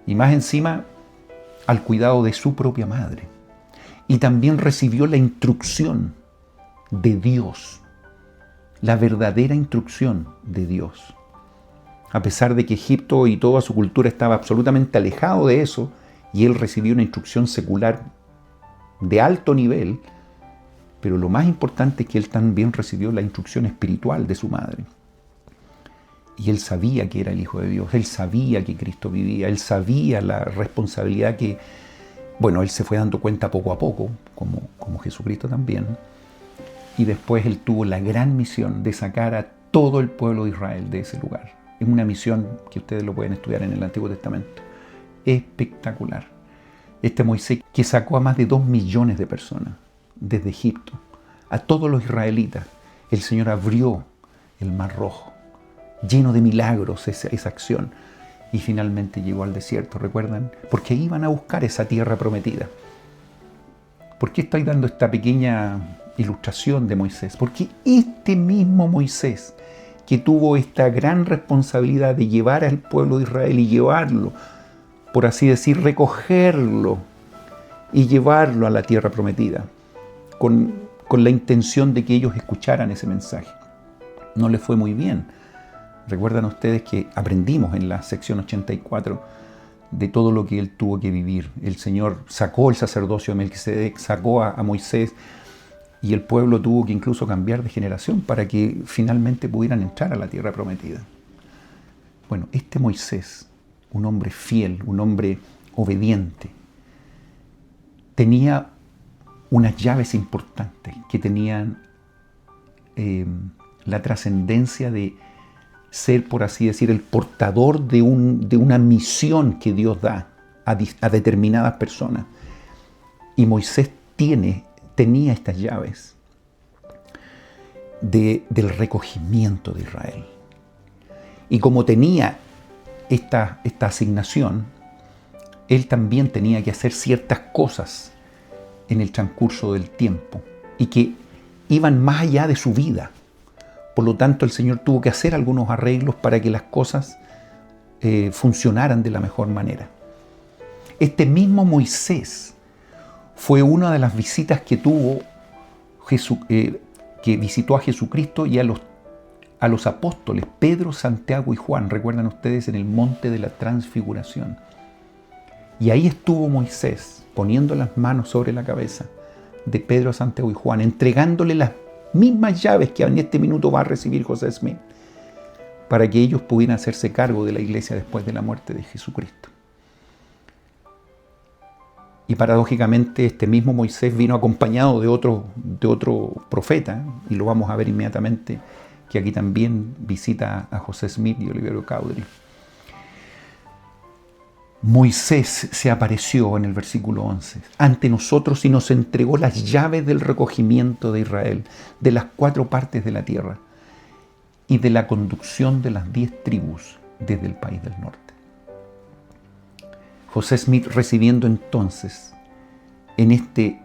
Speaker 1: y más encima al cuidado de su propia madre. Y también recibió la instrucción de Dios, la verdadera instrucción de Dios. A pesar de que Egipto y toda su cultura estaba absolutamente alejado de eso, y él recibió una instrucción secular de alto nivel, pero lo más importante es que él también recibió la instrucción espiritual de su madre. Y él sabía que era el Hijo de Dios, él sabía que Cristo vivía, él sabía la responsabilidad que, bueno, él se fue dando cuenta poco a poco, como Jesucristo también. Y después él tuvo la gran misión de sacar a todo el pueblo de Israel de ese lugar. Es una misión que ustedes lo pueden estudiar en el Antiguo Testamento. Espectacular. Este Moisés que sacó a más de 2 millones de personas desde Egipto, a todos los israelitas, el Señor abrió el Mar Rojo, lleno de milagros esa acción. Y finalmente llegó al desierto, ¿recuerdan? Porque iban a buscar esa tierra prometida. ¿Por qué estoy dando esta pequeña ilustración de Moisés? Porque este mismo Moisés, que tuvo esta gran responsabilidad de llevar al pueblo de Israel y llevarlo, por así decir, recogerlo y llevarlo a la tierra prometida, con la intención de que ellos escucharan ese mensaje. No les fue muy bien. Recuerdan ustedes que aprendimos en la sección 84 de todo lo que él tuvo que vivir. El Señor sacó el sacerdocio de Melquisedec, sacó a Moisés, y el pueblo tuvo que incluso cambiar de generación para que finalmente pudieran entrar a la tierra prometida. Bueno, este Moisés, un hombre fiel, un hombre obediente, tenía unas llaves importantes que tenían la trascendencia de ser, por así decir, el portador de una misión que Dios da a determinadas personas. Y Moisés tiene tenía estas llaves del recogimiento de Israel. Y como tenía esta asignación, él también tenía que hacer ciertas cosas en el transcurso del tiempo y que iban más allá de su vida. Por lo tanto, el Señor tuvo que hacer algunos arreglos para que las cosas funcionaran de la mejor manera. Este mismo Moisés fue una de las visitas que tuvo que visitó a Jesucristo y a los apóstoles Pedro, Santiago y Juan. Recuerdan ustedes, en el monte de la transfiguración. Y ahí estuvo Moisés poniendo las manos sobre la cabeza de Pedro, Santiago y Juan, entregándole las mismas llaves que en este minuto va a recibir José Smith, para que ellos pudieran hacerse cargo de la iglesia después de la muerte de Jesucristo. Y paradójicamente este mismo Moisés vino acompañado de otro profeta, y lo vamos a ver inmediatamente, que aquí también visita a José Smith y Oliverio Cowdery. Moisés se apareció en el versículo 11 ante nosotros y nos entregó las llaves del recogimiento de Israel, de las 4 partes de la tierra y de la conducción de las 10 tribus desde el país del norte. José Smith recibiendo entonces en este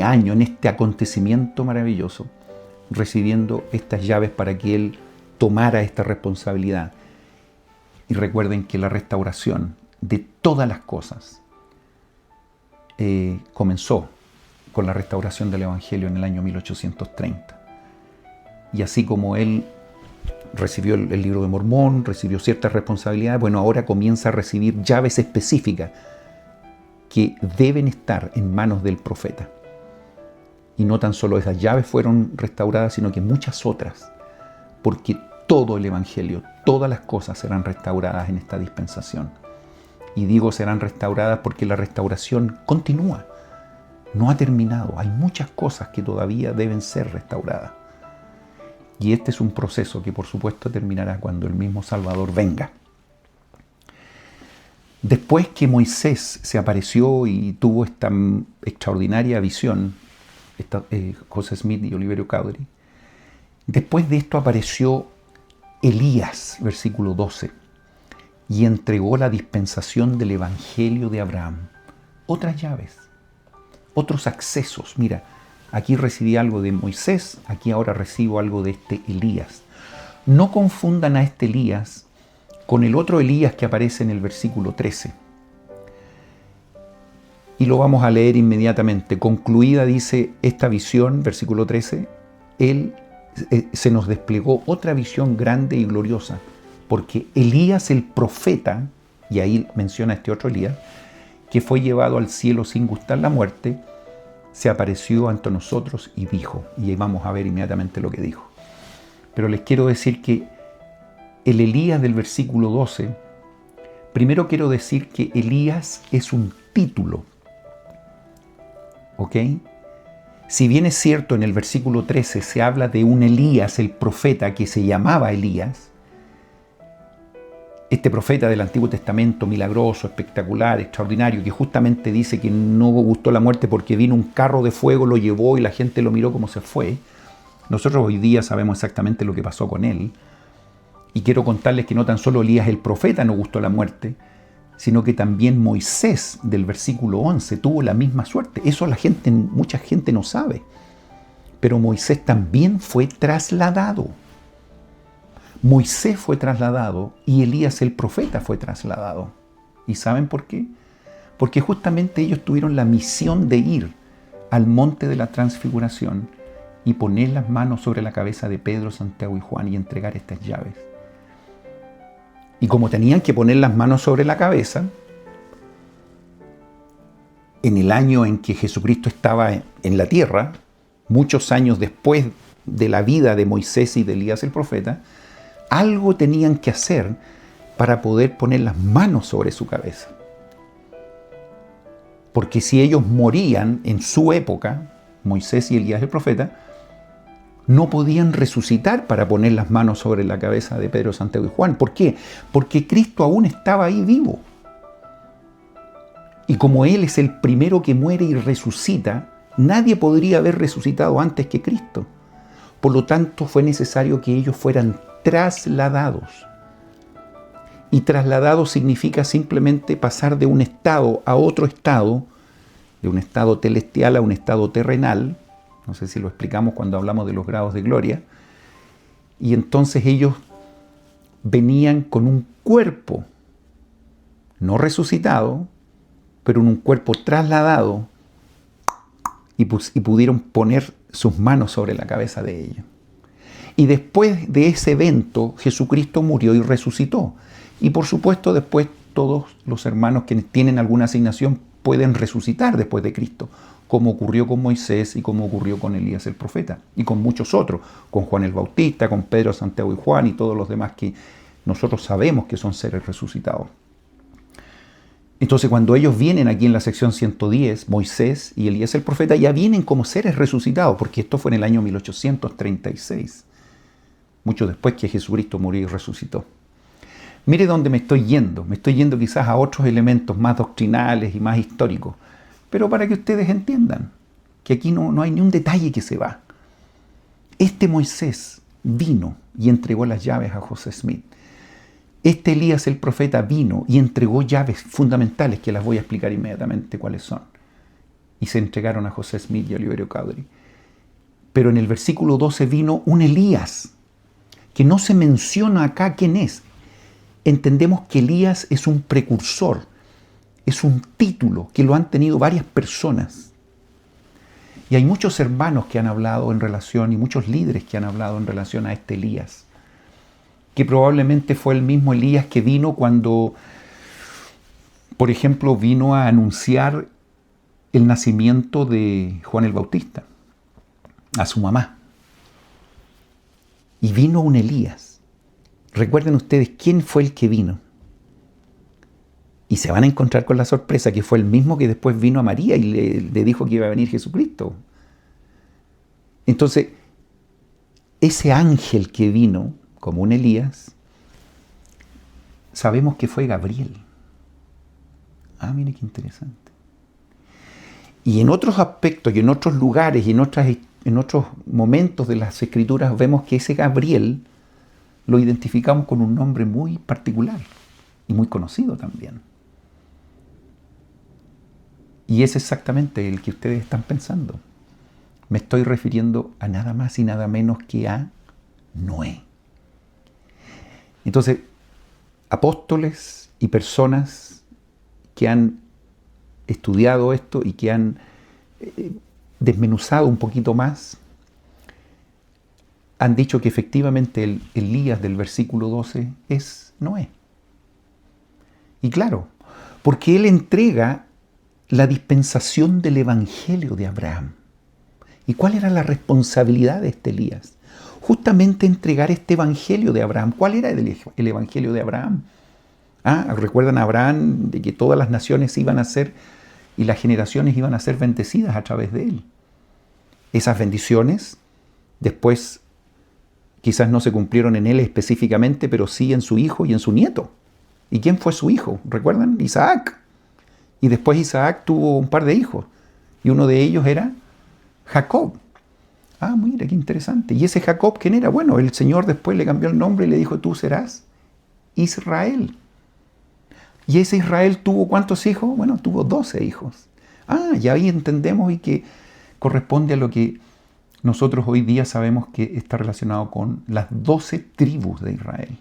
Speaker 1: año, en este acontecimiento maravilloso, recibiendo estas llaves para que él tomara esta responsabilidad. Y recuerden que la restauración de todas las cosas comenzó con la restauración del Evangelio en el año 1830. Y así como él recibió el libro de Mormón, recibió ciertas responsabilidades, bueno, ahora comienza a recibir llaves específicas que deben estar en manos del profeta. Y no tan solo esas llaves fueron restauradas, sino que muchas otras, porque todo el Evangelio, todas las cosas serán restauradas en esta dispensación. Y digo serán restauradas porque la restauración continúa, no ha terminado. Hay muchas cosas que todavía deben ser restauradas. Y este es un proceso que por supuesto terminará cuando el mismo Salvador venga. Después que Moisés se apareció y tuvo esta extraordinaria visión, José Smith y Oliverio Cowdery, después de esto apareció Elías, versículo 12, y entregó la dispensación del Evangelio de Abraham. Otras llaves, otros accesos. Mira, aquí recibí algo de Moisés, aquí ahora recibo algo de este Elías. No confundan a este Elías con el otro Elías que aparece en el versículo 13. Y lo vamos a leer inmediatamente. Concluida, dice, esta visión, versículo 13, se nos desplegó otra visión grande y gloriosa, porque Elías el profeta, y ahí menciona este otro Elías, que fue llevado al cielo sin gustar la muerte, se apareció ante nosotros y dijo, y ahí vamos a ver inmediatamente lo que dijo. Pero les quiero decir que el Elías del versículo 12, primero quiero decir que Elías es un título, ¿ok? Si bien es cierto, en el versículo 13 se habla de un Elías, el profeta, que se llamaba Elías, este profeta del Antiguo Testamento, milagroso, espectacular, extraordinario, que justamente dice que no gustó la muerte porque vino un carro de fuego, lo llevó y la gente lo miró como se fue. Nosotros hoy día sabemos exactamente lo que pasó con él. Y quiero contarles que no tan solo Elías el profeta no gustó la muerte, sino que también Moisés del versículo 11 tuvo la misma suerte. Eso mucha gente no sabe. Pero Moisés también fue trasladado. Moisés fue trasladado y Elías el profeta fue trasladado. ¿Y saben por qué? Porque justamente ellos tuvieron la misión de ir al monte de la transfiguración y poner las manos sobre la cabeza de Pedro, Santiago y Juan y entregar estas llaves. Y como tenían que poner las manos sobre la cabeza, en el año en que Jesucristo estaba en la tierra, muchos años después de la vida de Moisés y de Elías el profeta, algo tenían que hacer para poder poner las manos sobre su cabeza. Porque si ellos morían en su época, Moisés y Elías el profeta, no podían resucitar para poner las manos sobre la cabeza de Pedro, Santiago y Juan. ¿Por qué? Porque Cristo aún estaba ahí vivo. Y como Él es el primero que muere y resucita, Nadie podría haber resucitado antes que Cristo. Por lo tanto, fue necesario que ellos fueran trasladados. Y trasladado significa simplemente pasar de un estado a otro estado, de un estado celestial a un estado terrenal. No sé si lo explicamos cuando hablamos de los grados de gloria. Y entonces ellos venían con un cuerpo, no resucitado, pero en un cuerpo trasladado, y pudieron poner sus manos sobre la cabeza de ellos. Y después de ese evento, Jesucristo murió y resucitó. Y por supuesto, después todos los hermanos que tienen alguna asignación pueden resucitar después de Cristo, como ocurrió con Moisés y como ocurrió con Elías el profeta, y con muchos otros, con Juan el Bautista, con Pedro, Santiago y Juan, y todos los demás que nosotros sabemos que son seres resucitados. Entonces, cuando ellos vienen aquí en la sección 110, Moisés y Elías el profeta ya vienen como seres resucitados, porque esto fue en el año 1836, mucho después que Jesucristo murió y resucitó. Mire dónde me estoy yendo. Me estoy yendo quizás a otros elementos más doctrinales y más históricos, pero para que ustedes entiendan que aquí no hay ni un detalle que se va. Este Moisés vino y entregó las llaves a José Smith. Este Elías el profeta vino y entregó llaves fundamentales que las voy a explicar inmediatamente cuáles son. Y se entregaron a José Smith y a Oliverio Cowdery. Pero en el versículo 12 vino un Elías, que no se menciona acá quién es. Entendemos que Elías es un precursor, es un título que lo han tenido varias personas. Y hay muchos hermanos que han hablado en relación, y muchos líderes que han hablado en relación a este Elías, que probablemente fue el mismo Elías que vino cuando, por ejemplo, vino a anunciar el nacimiento de Juan el Bautista, a su mamá. Y vino un Elías. Recuerden ustedes quién fue el que vino. Y se van a encontrar con la sorpresa que fue el mismo que después vino a María y le dijo que iba a venir Jesucristo. Entonces, ese ángel que vino como un Elías, sabemos que fue Gabriel. Ah, mire qué interesante. Y en otros aspectos y en otros lugares y en otros momentos de las Escrituras vemos que ese Gabriel lo identificamos con un nombre muy particular y muy conocido también. Y es exactamente el que ustedes están pensando. Me estoy refiriendo a nada más y nada menos que a Noé. Entonces, apóstoles y personas que han estudiado esto y que han desmenuzado un poquito más, han dicho que efectivamente el Elías del versículo 12 es Noé. Y claro, porque él entrega la dispensación del Evangelio de Abraham. ¿Y cuál era la responsabilidad de este Elías? Justamente entregar este Evangelio de Abraham. ¿Cuál era el Evangelio de Abraham? ¿Recuerdan a Abraham de que todas las naciones iban a ser y las generaciones iban a ser bendecidas a través de él? Esas bendiciones después quizás no se cumplieron en él específicamente, pero sí en su hijo y en su nieto. ¿Y quién fue su hijo? ¿Recuerdan? Isaac. Y después Isaac tuvo un par de hijos. Y uno de ellos era Jacob. Ah, mira, qué interesante. ¿Y ese Jacob quién era? Bueno, el Señor después le cambió el nombre y le dijo, tú serás Israel. ¿Y ese Israel tuvo cuántos hijos? Bueno, tuvo 12 hijos. Y ahí entendemos y que corresponde a lo que nosotros hoy día sabemos que está relacionado con las 12 tribus de Israel.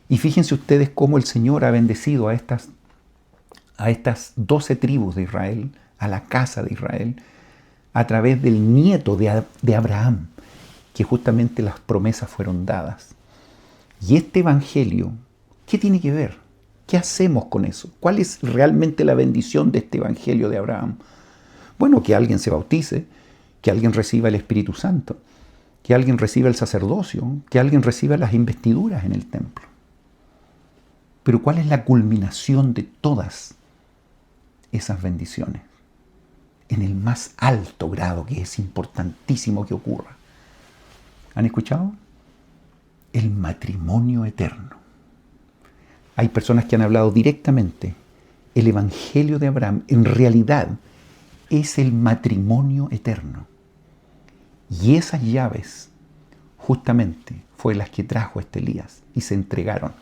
Speaker 1: Y fíjense ustedes cómo el Señor ha bendecido a estas 12 tribus de Israel, a la casa de Israel, a través del nieto de Abraham, que justamente las promesas fueron dadas. Y este evangelio, ¿qué tiene que ver? ¿Qué hacemos con eso? ¿Cuál es realmente la bendición de este evangelio de Abraham? Bueno, que alguien se bautice, que alguien reciba el Espíritu Santo, que alguien reciba el sacerdocio, que alguien reciba las investiduras en el templo. Pero ¿cuál es la culminación de todas esas bendiciones? En el más alto grado, que es importantísimo que ocurra. ¿Han escuchado? El matrimonio eterno. Hay personas que han hablado directamente. El Evangelio de Abraham, en realidad, es el matrimonio eterno. Y esas llaves justamente fue las que trajo este Elías y se entregaron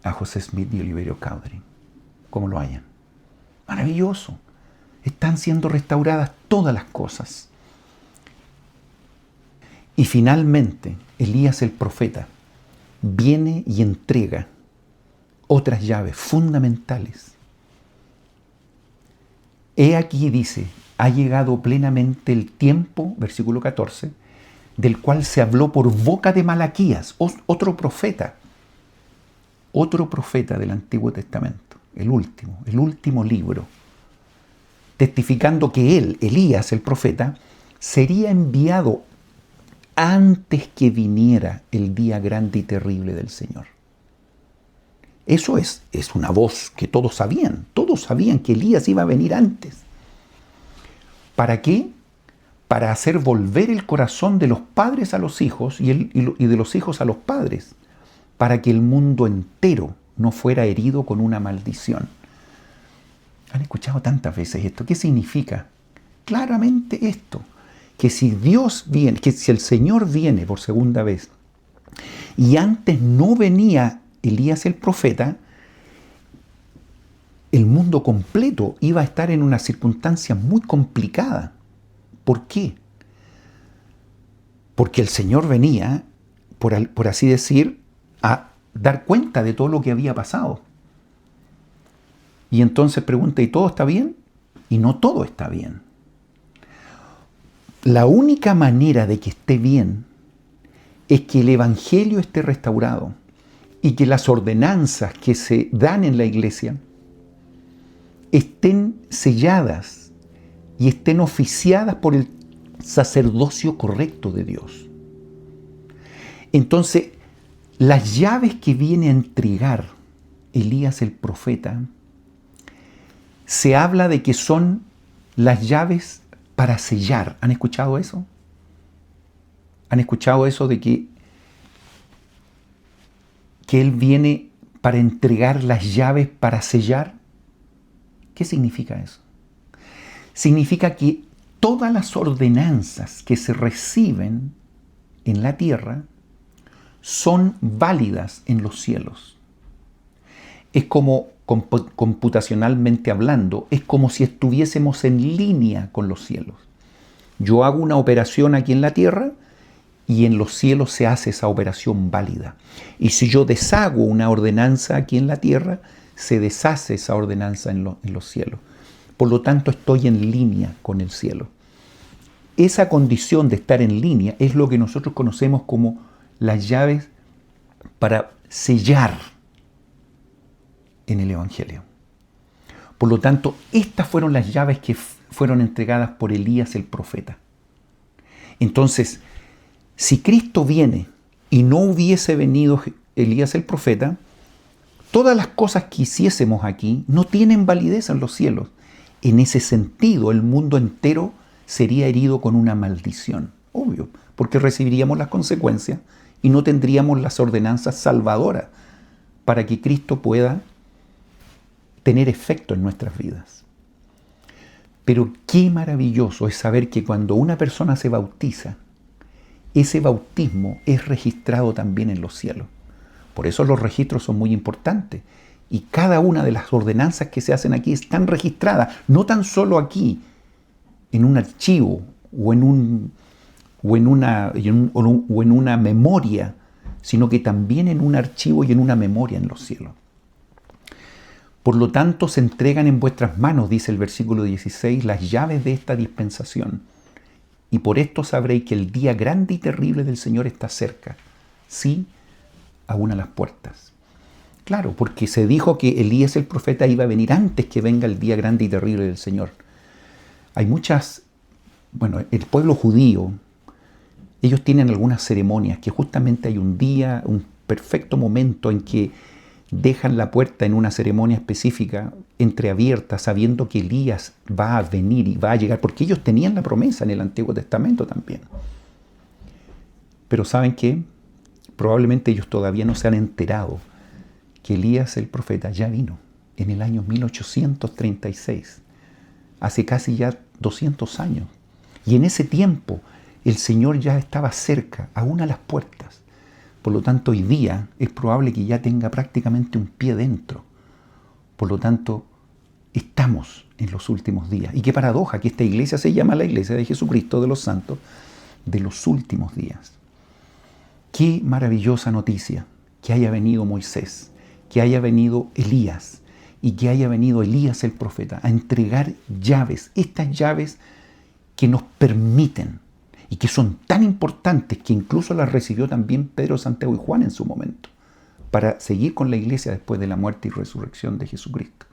Speaker 1: a José Smith y Oliverio Cowdery. ¿Cómo lo hallan? Maravilloso. Están siendo restauradas todas las cosas. Y finalmente, Elías el profeta viene y entrega otras llaves fundamentales. He aquí, dice, ha llegado plenamente el tiempo, versículo 14, del cual se habló por boca de Malaquías, otro profeta del Antiguo Testamento, el último libro, testificando que él, Elías el profeta, sería enviado antes que viniera el día grande y terrible del Señor. Eso es una voz que todos sabían que Elías iba a venir antes. ¿Para qué? Para hacer volver el corazón de los padres a los hijos y de los hijos a los padres, para que el mundo entero no fuera herido con una maldición. ¿Han escuchado tantas veces esto? ¿Qué significa? Claramente esto, que si Dios viene, que si el Señor viene por segunda vez, y antes no venía Elías el profeta, el mundo completo iba a estar en una circunstancia muy complicada. ¿Por qué? Porque el Señor venía, por así decir, a dar cuenta de todo lo que había pasado. Y entonces pregunta, ¿y todo está bien? Y no todo está bien. La única manera de que esté bien es que el Evangelio esté restaurado y que las ordenanzas que se dan en la iglesia estén selladas y estén oficiadas por el sacerdocio correcto de Dios. Entonces, las llaves que viene a entregar Elías el profeta, se habla de que son las llaves para sellar. ¿Han escuchado eso? ¿Han escuchado eso de que Él viene para entregar las llaves para sellar? ¿Qué significa eso? Significa que todas las ordenanzas que se reciben en la tierra son válidas en los cielos. Es como, computacionalmente hablando, es como si estuviésemos en línea con los cielos. Yo hago una operación aquí en la tierra y en los cielos se hace esa operación válida. Y si yo deshago una ordenanza aquí en la tierra, se deshace esa ordenanza en los cielos. Por lo tanto, estoy en línea con el cielo. Esa condición de estar en línea es lo que nosotros conocemos como las llaves para sellar en el Evangelio. Por lo tanto, estas fueron las llaves que fueron entregadas por Elías el profeta. Entonces, si Cristo viene y no hubiese venido Elías el profeta, todas las cosas que hiciésemos aquí no tienen validez en los cielos. En ese sentido, el mundo entero sería herido con una maldición, obvio, porque recibiríamos las consecuencias y no tendríamos las ordenanzas salvadoras para que Cristo pueda tener efecto en nuestras vidas. Pero qué maravilloso es saber que cuando una persona se bautiza, ese bautismo es registrado también en los cielos. Por eso los registros son muy importantes. Y cada una de las ordenanzas que se hacen aquí están registradas, no tan solo aquí, en un archivo o en una memoria, sino que también en un archivo y en una memoria en los cielos. Por lo tanto, se entregan en vuestras manos, dice el versículo 16, las llaves de esta dispensación. Y por esto sabréis que el día grande y terrible del Señor está cerca, sí, aún a las puertas. Claro, porque se dijo que Elías el profeta iba a venir antes que venga el día grande y terrible del Señor. Hay el pueblo judío, ellos tienen algunas ceremonias que justamente hay un día, un perfecto momento en que dejan la puerta en una ceremonia específica entreabierta, sabiendo que Elías va a venir y va a llegar, porque ellos tenían la promesa en el Antiguo Testamento también. Pero ¿saben qué? Probablemente ellos todavía no se han enterado que Elías el profeta ya vino en el año 1836 hace casi ya 200 años. Y en ese tiempo el Señor ya estaba cerca, aún a las puertas. Por lo tanto, hoy día es probable que ya tenga prácticamente un pie dentro. Por lo tanto, estamos en los últimos días. Y qué paradoja que esta iglesia se llama la iglesia de Jesucristo de los santos de los últimos días. Qué maravillosa noticia que haya venido Moisés, que haya venido Elías y que haya venido Elías el profeta a entregar llaves, estas llaves que nos permiten y que son tan importantes que incluso las recibió también Pedro, Santiago y Juan en su momento, para seguir con la iglesia después de la muerte y resurrección de Jesucristo.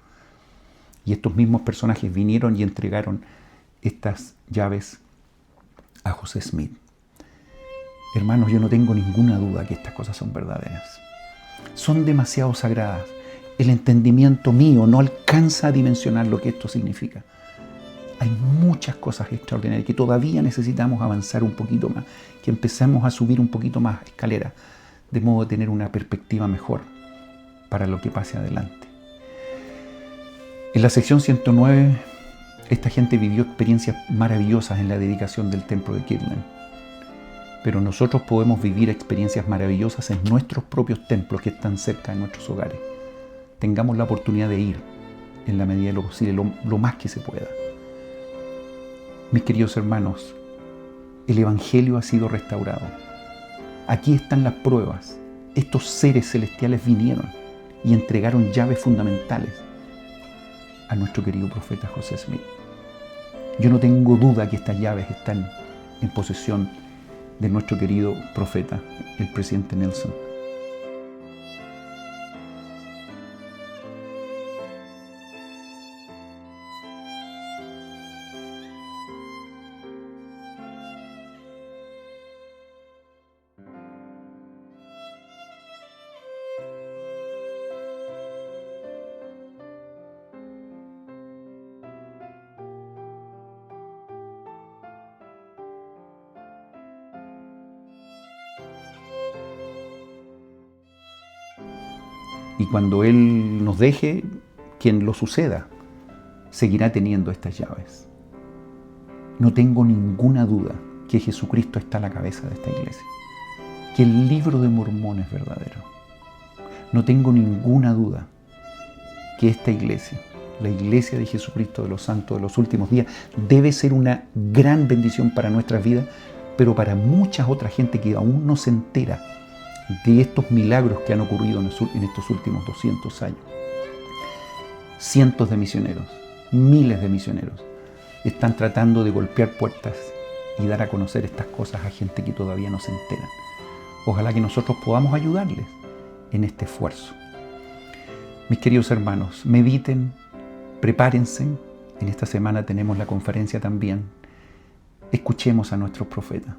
Speaker 1: Y estos mismos personajes vinieron y entregaron estas llaves a José Smith. Hermanos, yo no tengo ninguna duda que estas cosas son verdaderas. Son demasiado sagradas. El entendimiento mío no alcanza a dimensionar lo que esto significa. Hay muchas cosas extraordinarias que todavía necesitamos avanzar un poquito más, que empecemos a subir un poquito más escalera, de modo de tener una perspectiva mejor para lo que pase adelante. En la sección 109, esta gente vivió experiencias maravillosas en la dedicación del templo de Kirtland. Pero nosotros podemos vivir experiencias maravillosas en nuestros propios templos que están cerca de nuestros hogares. Tengamos la oportunidad de ir en la medida de lo posible, lo más que se pueda. Mis queridos hermanos, el Evangelio ha sido restaurado. Aquí están las pruebas. Estos seres celestiales vinieron y entregaron llaves fundamentales a nuestro querido profeta José Smith. Yo no tengo duda que estas llaves están en posesión de nuestro querido profeta, el presidente Nelson. Y cuando Él nos deje, quien lo suceda, seguirá teniendo estas llaves. No tengo ninguna duda que Jesucristo está a la cabeza de esta iglesia, que el libro de Mormón es verdadero. No tengo ninguna duda que esta iglesia, la iglesia de Jesucristo de los santos de los últimos días, debe ser una gran bendición para nuestras vidas, pero para muchas otras gente que aún no se entera de estos milagros que han ocurrido en estos últimos 200 años. Cientos de misioneros, miles de misioneros, están tratando de golpear puertas y dar a conocer estas cosas a gente que todavía no se enteran. Ojalá que nosotros podamos ayudarles en este esfuerzo. Mis queridos hermanos, mediten, prepárense. En esta semana tenemos la conferencia también. Escuchemos a nuestros profetas.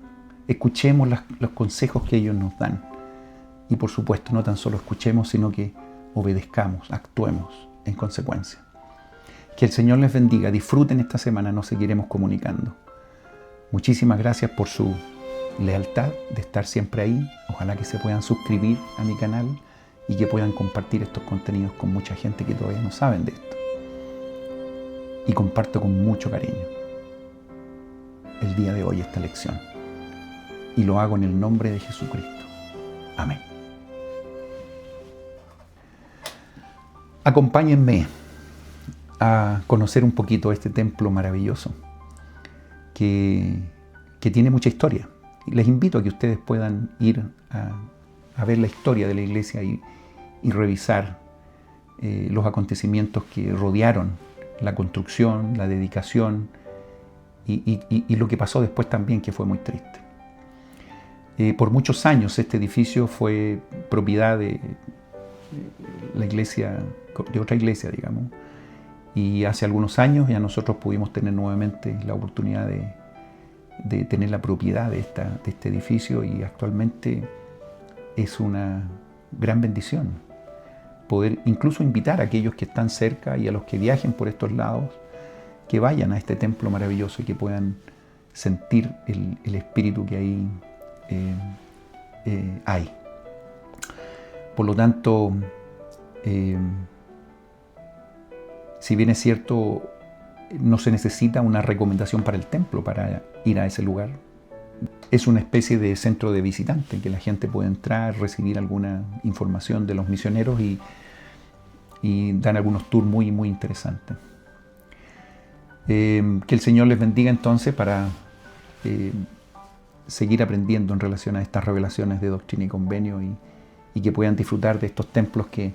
Speaker 1: Escuchemos los consejos que ellos nos dan. Y por supuesto, no tan solo escuchemos, sino que obedezcamos, actuemos en consecuencia. Que el Señor les bendiga. Disfruten esta semana, nos seguiremos comunicando. Muchísimas gracias por su lealtad de estar siempre ahí. Ojalá que se puedan suscribir a mi canal y que puedan compartir estos contenidos con mucha gente que todavía no saben de esto. Y comparto con mucho cariño el día de hoy esta lección. Y lo hago en el nombre de Jesucristo. Amén. Acompáñenme a conocer un poquito este templo maravilloso que tiene mucha historia. Les invito a que ustedes puedan ir a ver la historia de la iglesia y revisar los acontecimientos que rodearon la construcción, la dedicación y lo que pasó después también, que fue muy triste. Por muchos años este edificio fue propiedad de la iglesia, de otra iglesia, digamos, y hace algunos años ya nosotros pudimos tener nuevamente la oportunidad de tener la propiedad de este edificio, y actualmente es una gran bendición poder incluso invitar a aquellos que están cerca y a los que viajen por estos lados, que vayan a este templo maravilloso y que puedan sentir el espíritu que ahí hay. Por lo tanto, si bien es cierto, no se necesita una recomendación para el templo para ir a ese lugar. Es una especie de centro de visitante que la gente puede entrar, recibir alguna información de los misioneros y dan algunos tours muy, muy interesantes. Que el Señor les bendiga entonces para seguir aprendiendo en relación a estas revelaciones de Doctrina y Convenio y que puedan disfrutar de estos templos que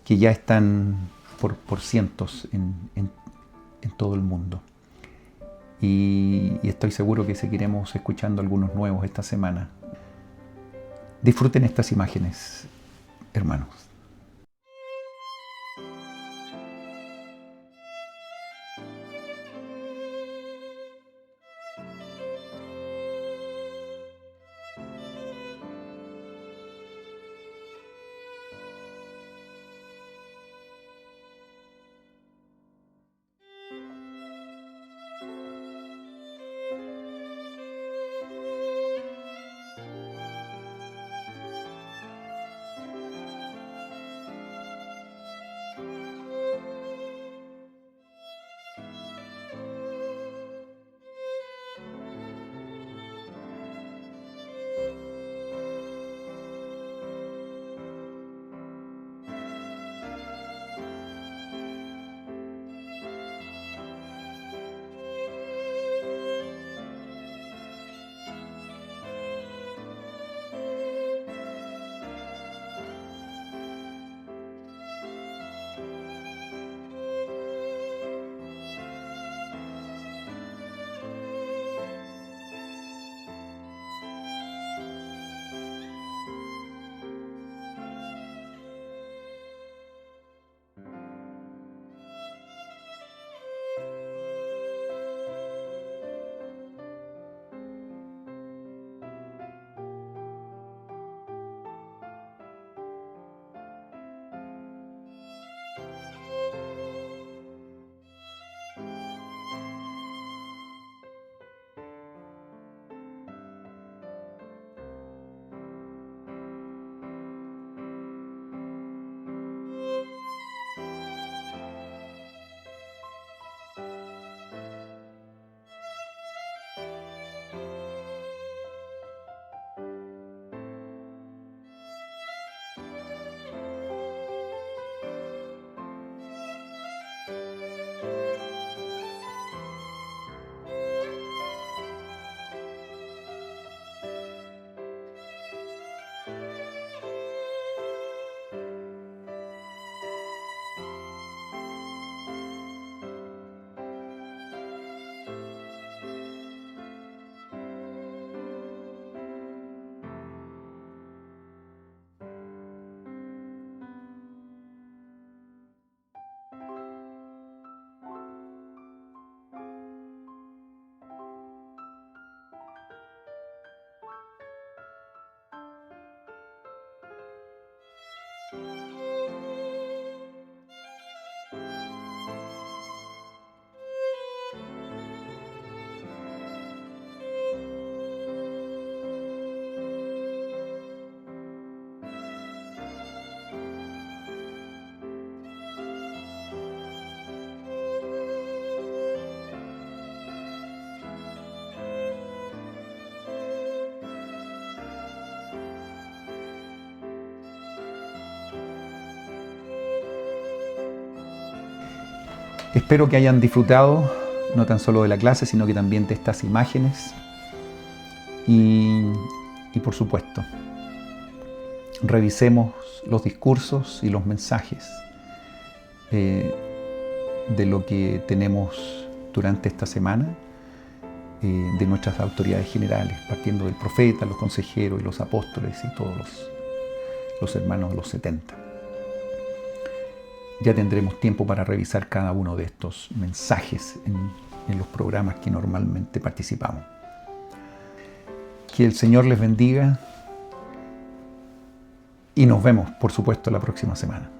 Speaker 1: ya están por cientos en todo el mundo. Y estoy seguro que seguiremos escuchando algunos nuevos esta semana. Disfruten estas imágenes, hermanos. Espero que hayan disfrutado no tan solo de la clase, sino que también de estas imágenes. Y por supuesto, revisemos los discursos y los mensajes de lo que tenemos durante esta semana, de nuestras autoridades generales, partiendo del profeta, los consejeros y los apóstoles y todos los hermanos de los 70. Ya tendremos tiempo para revisar cada uno de estos mensajes en los programas que normalmente participamos. Que el Señor les bendiga y nos vemos, por supuesto, la próxima semana.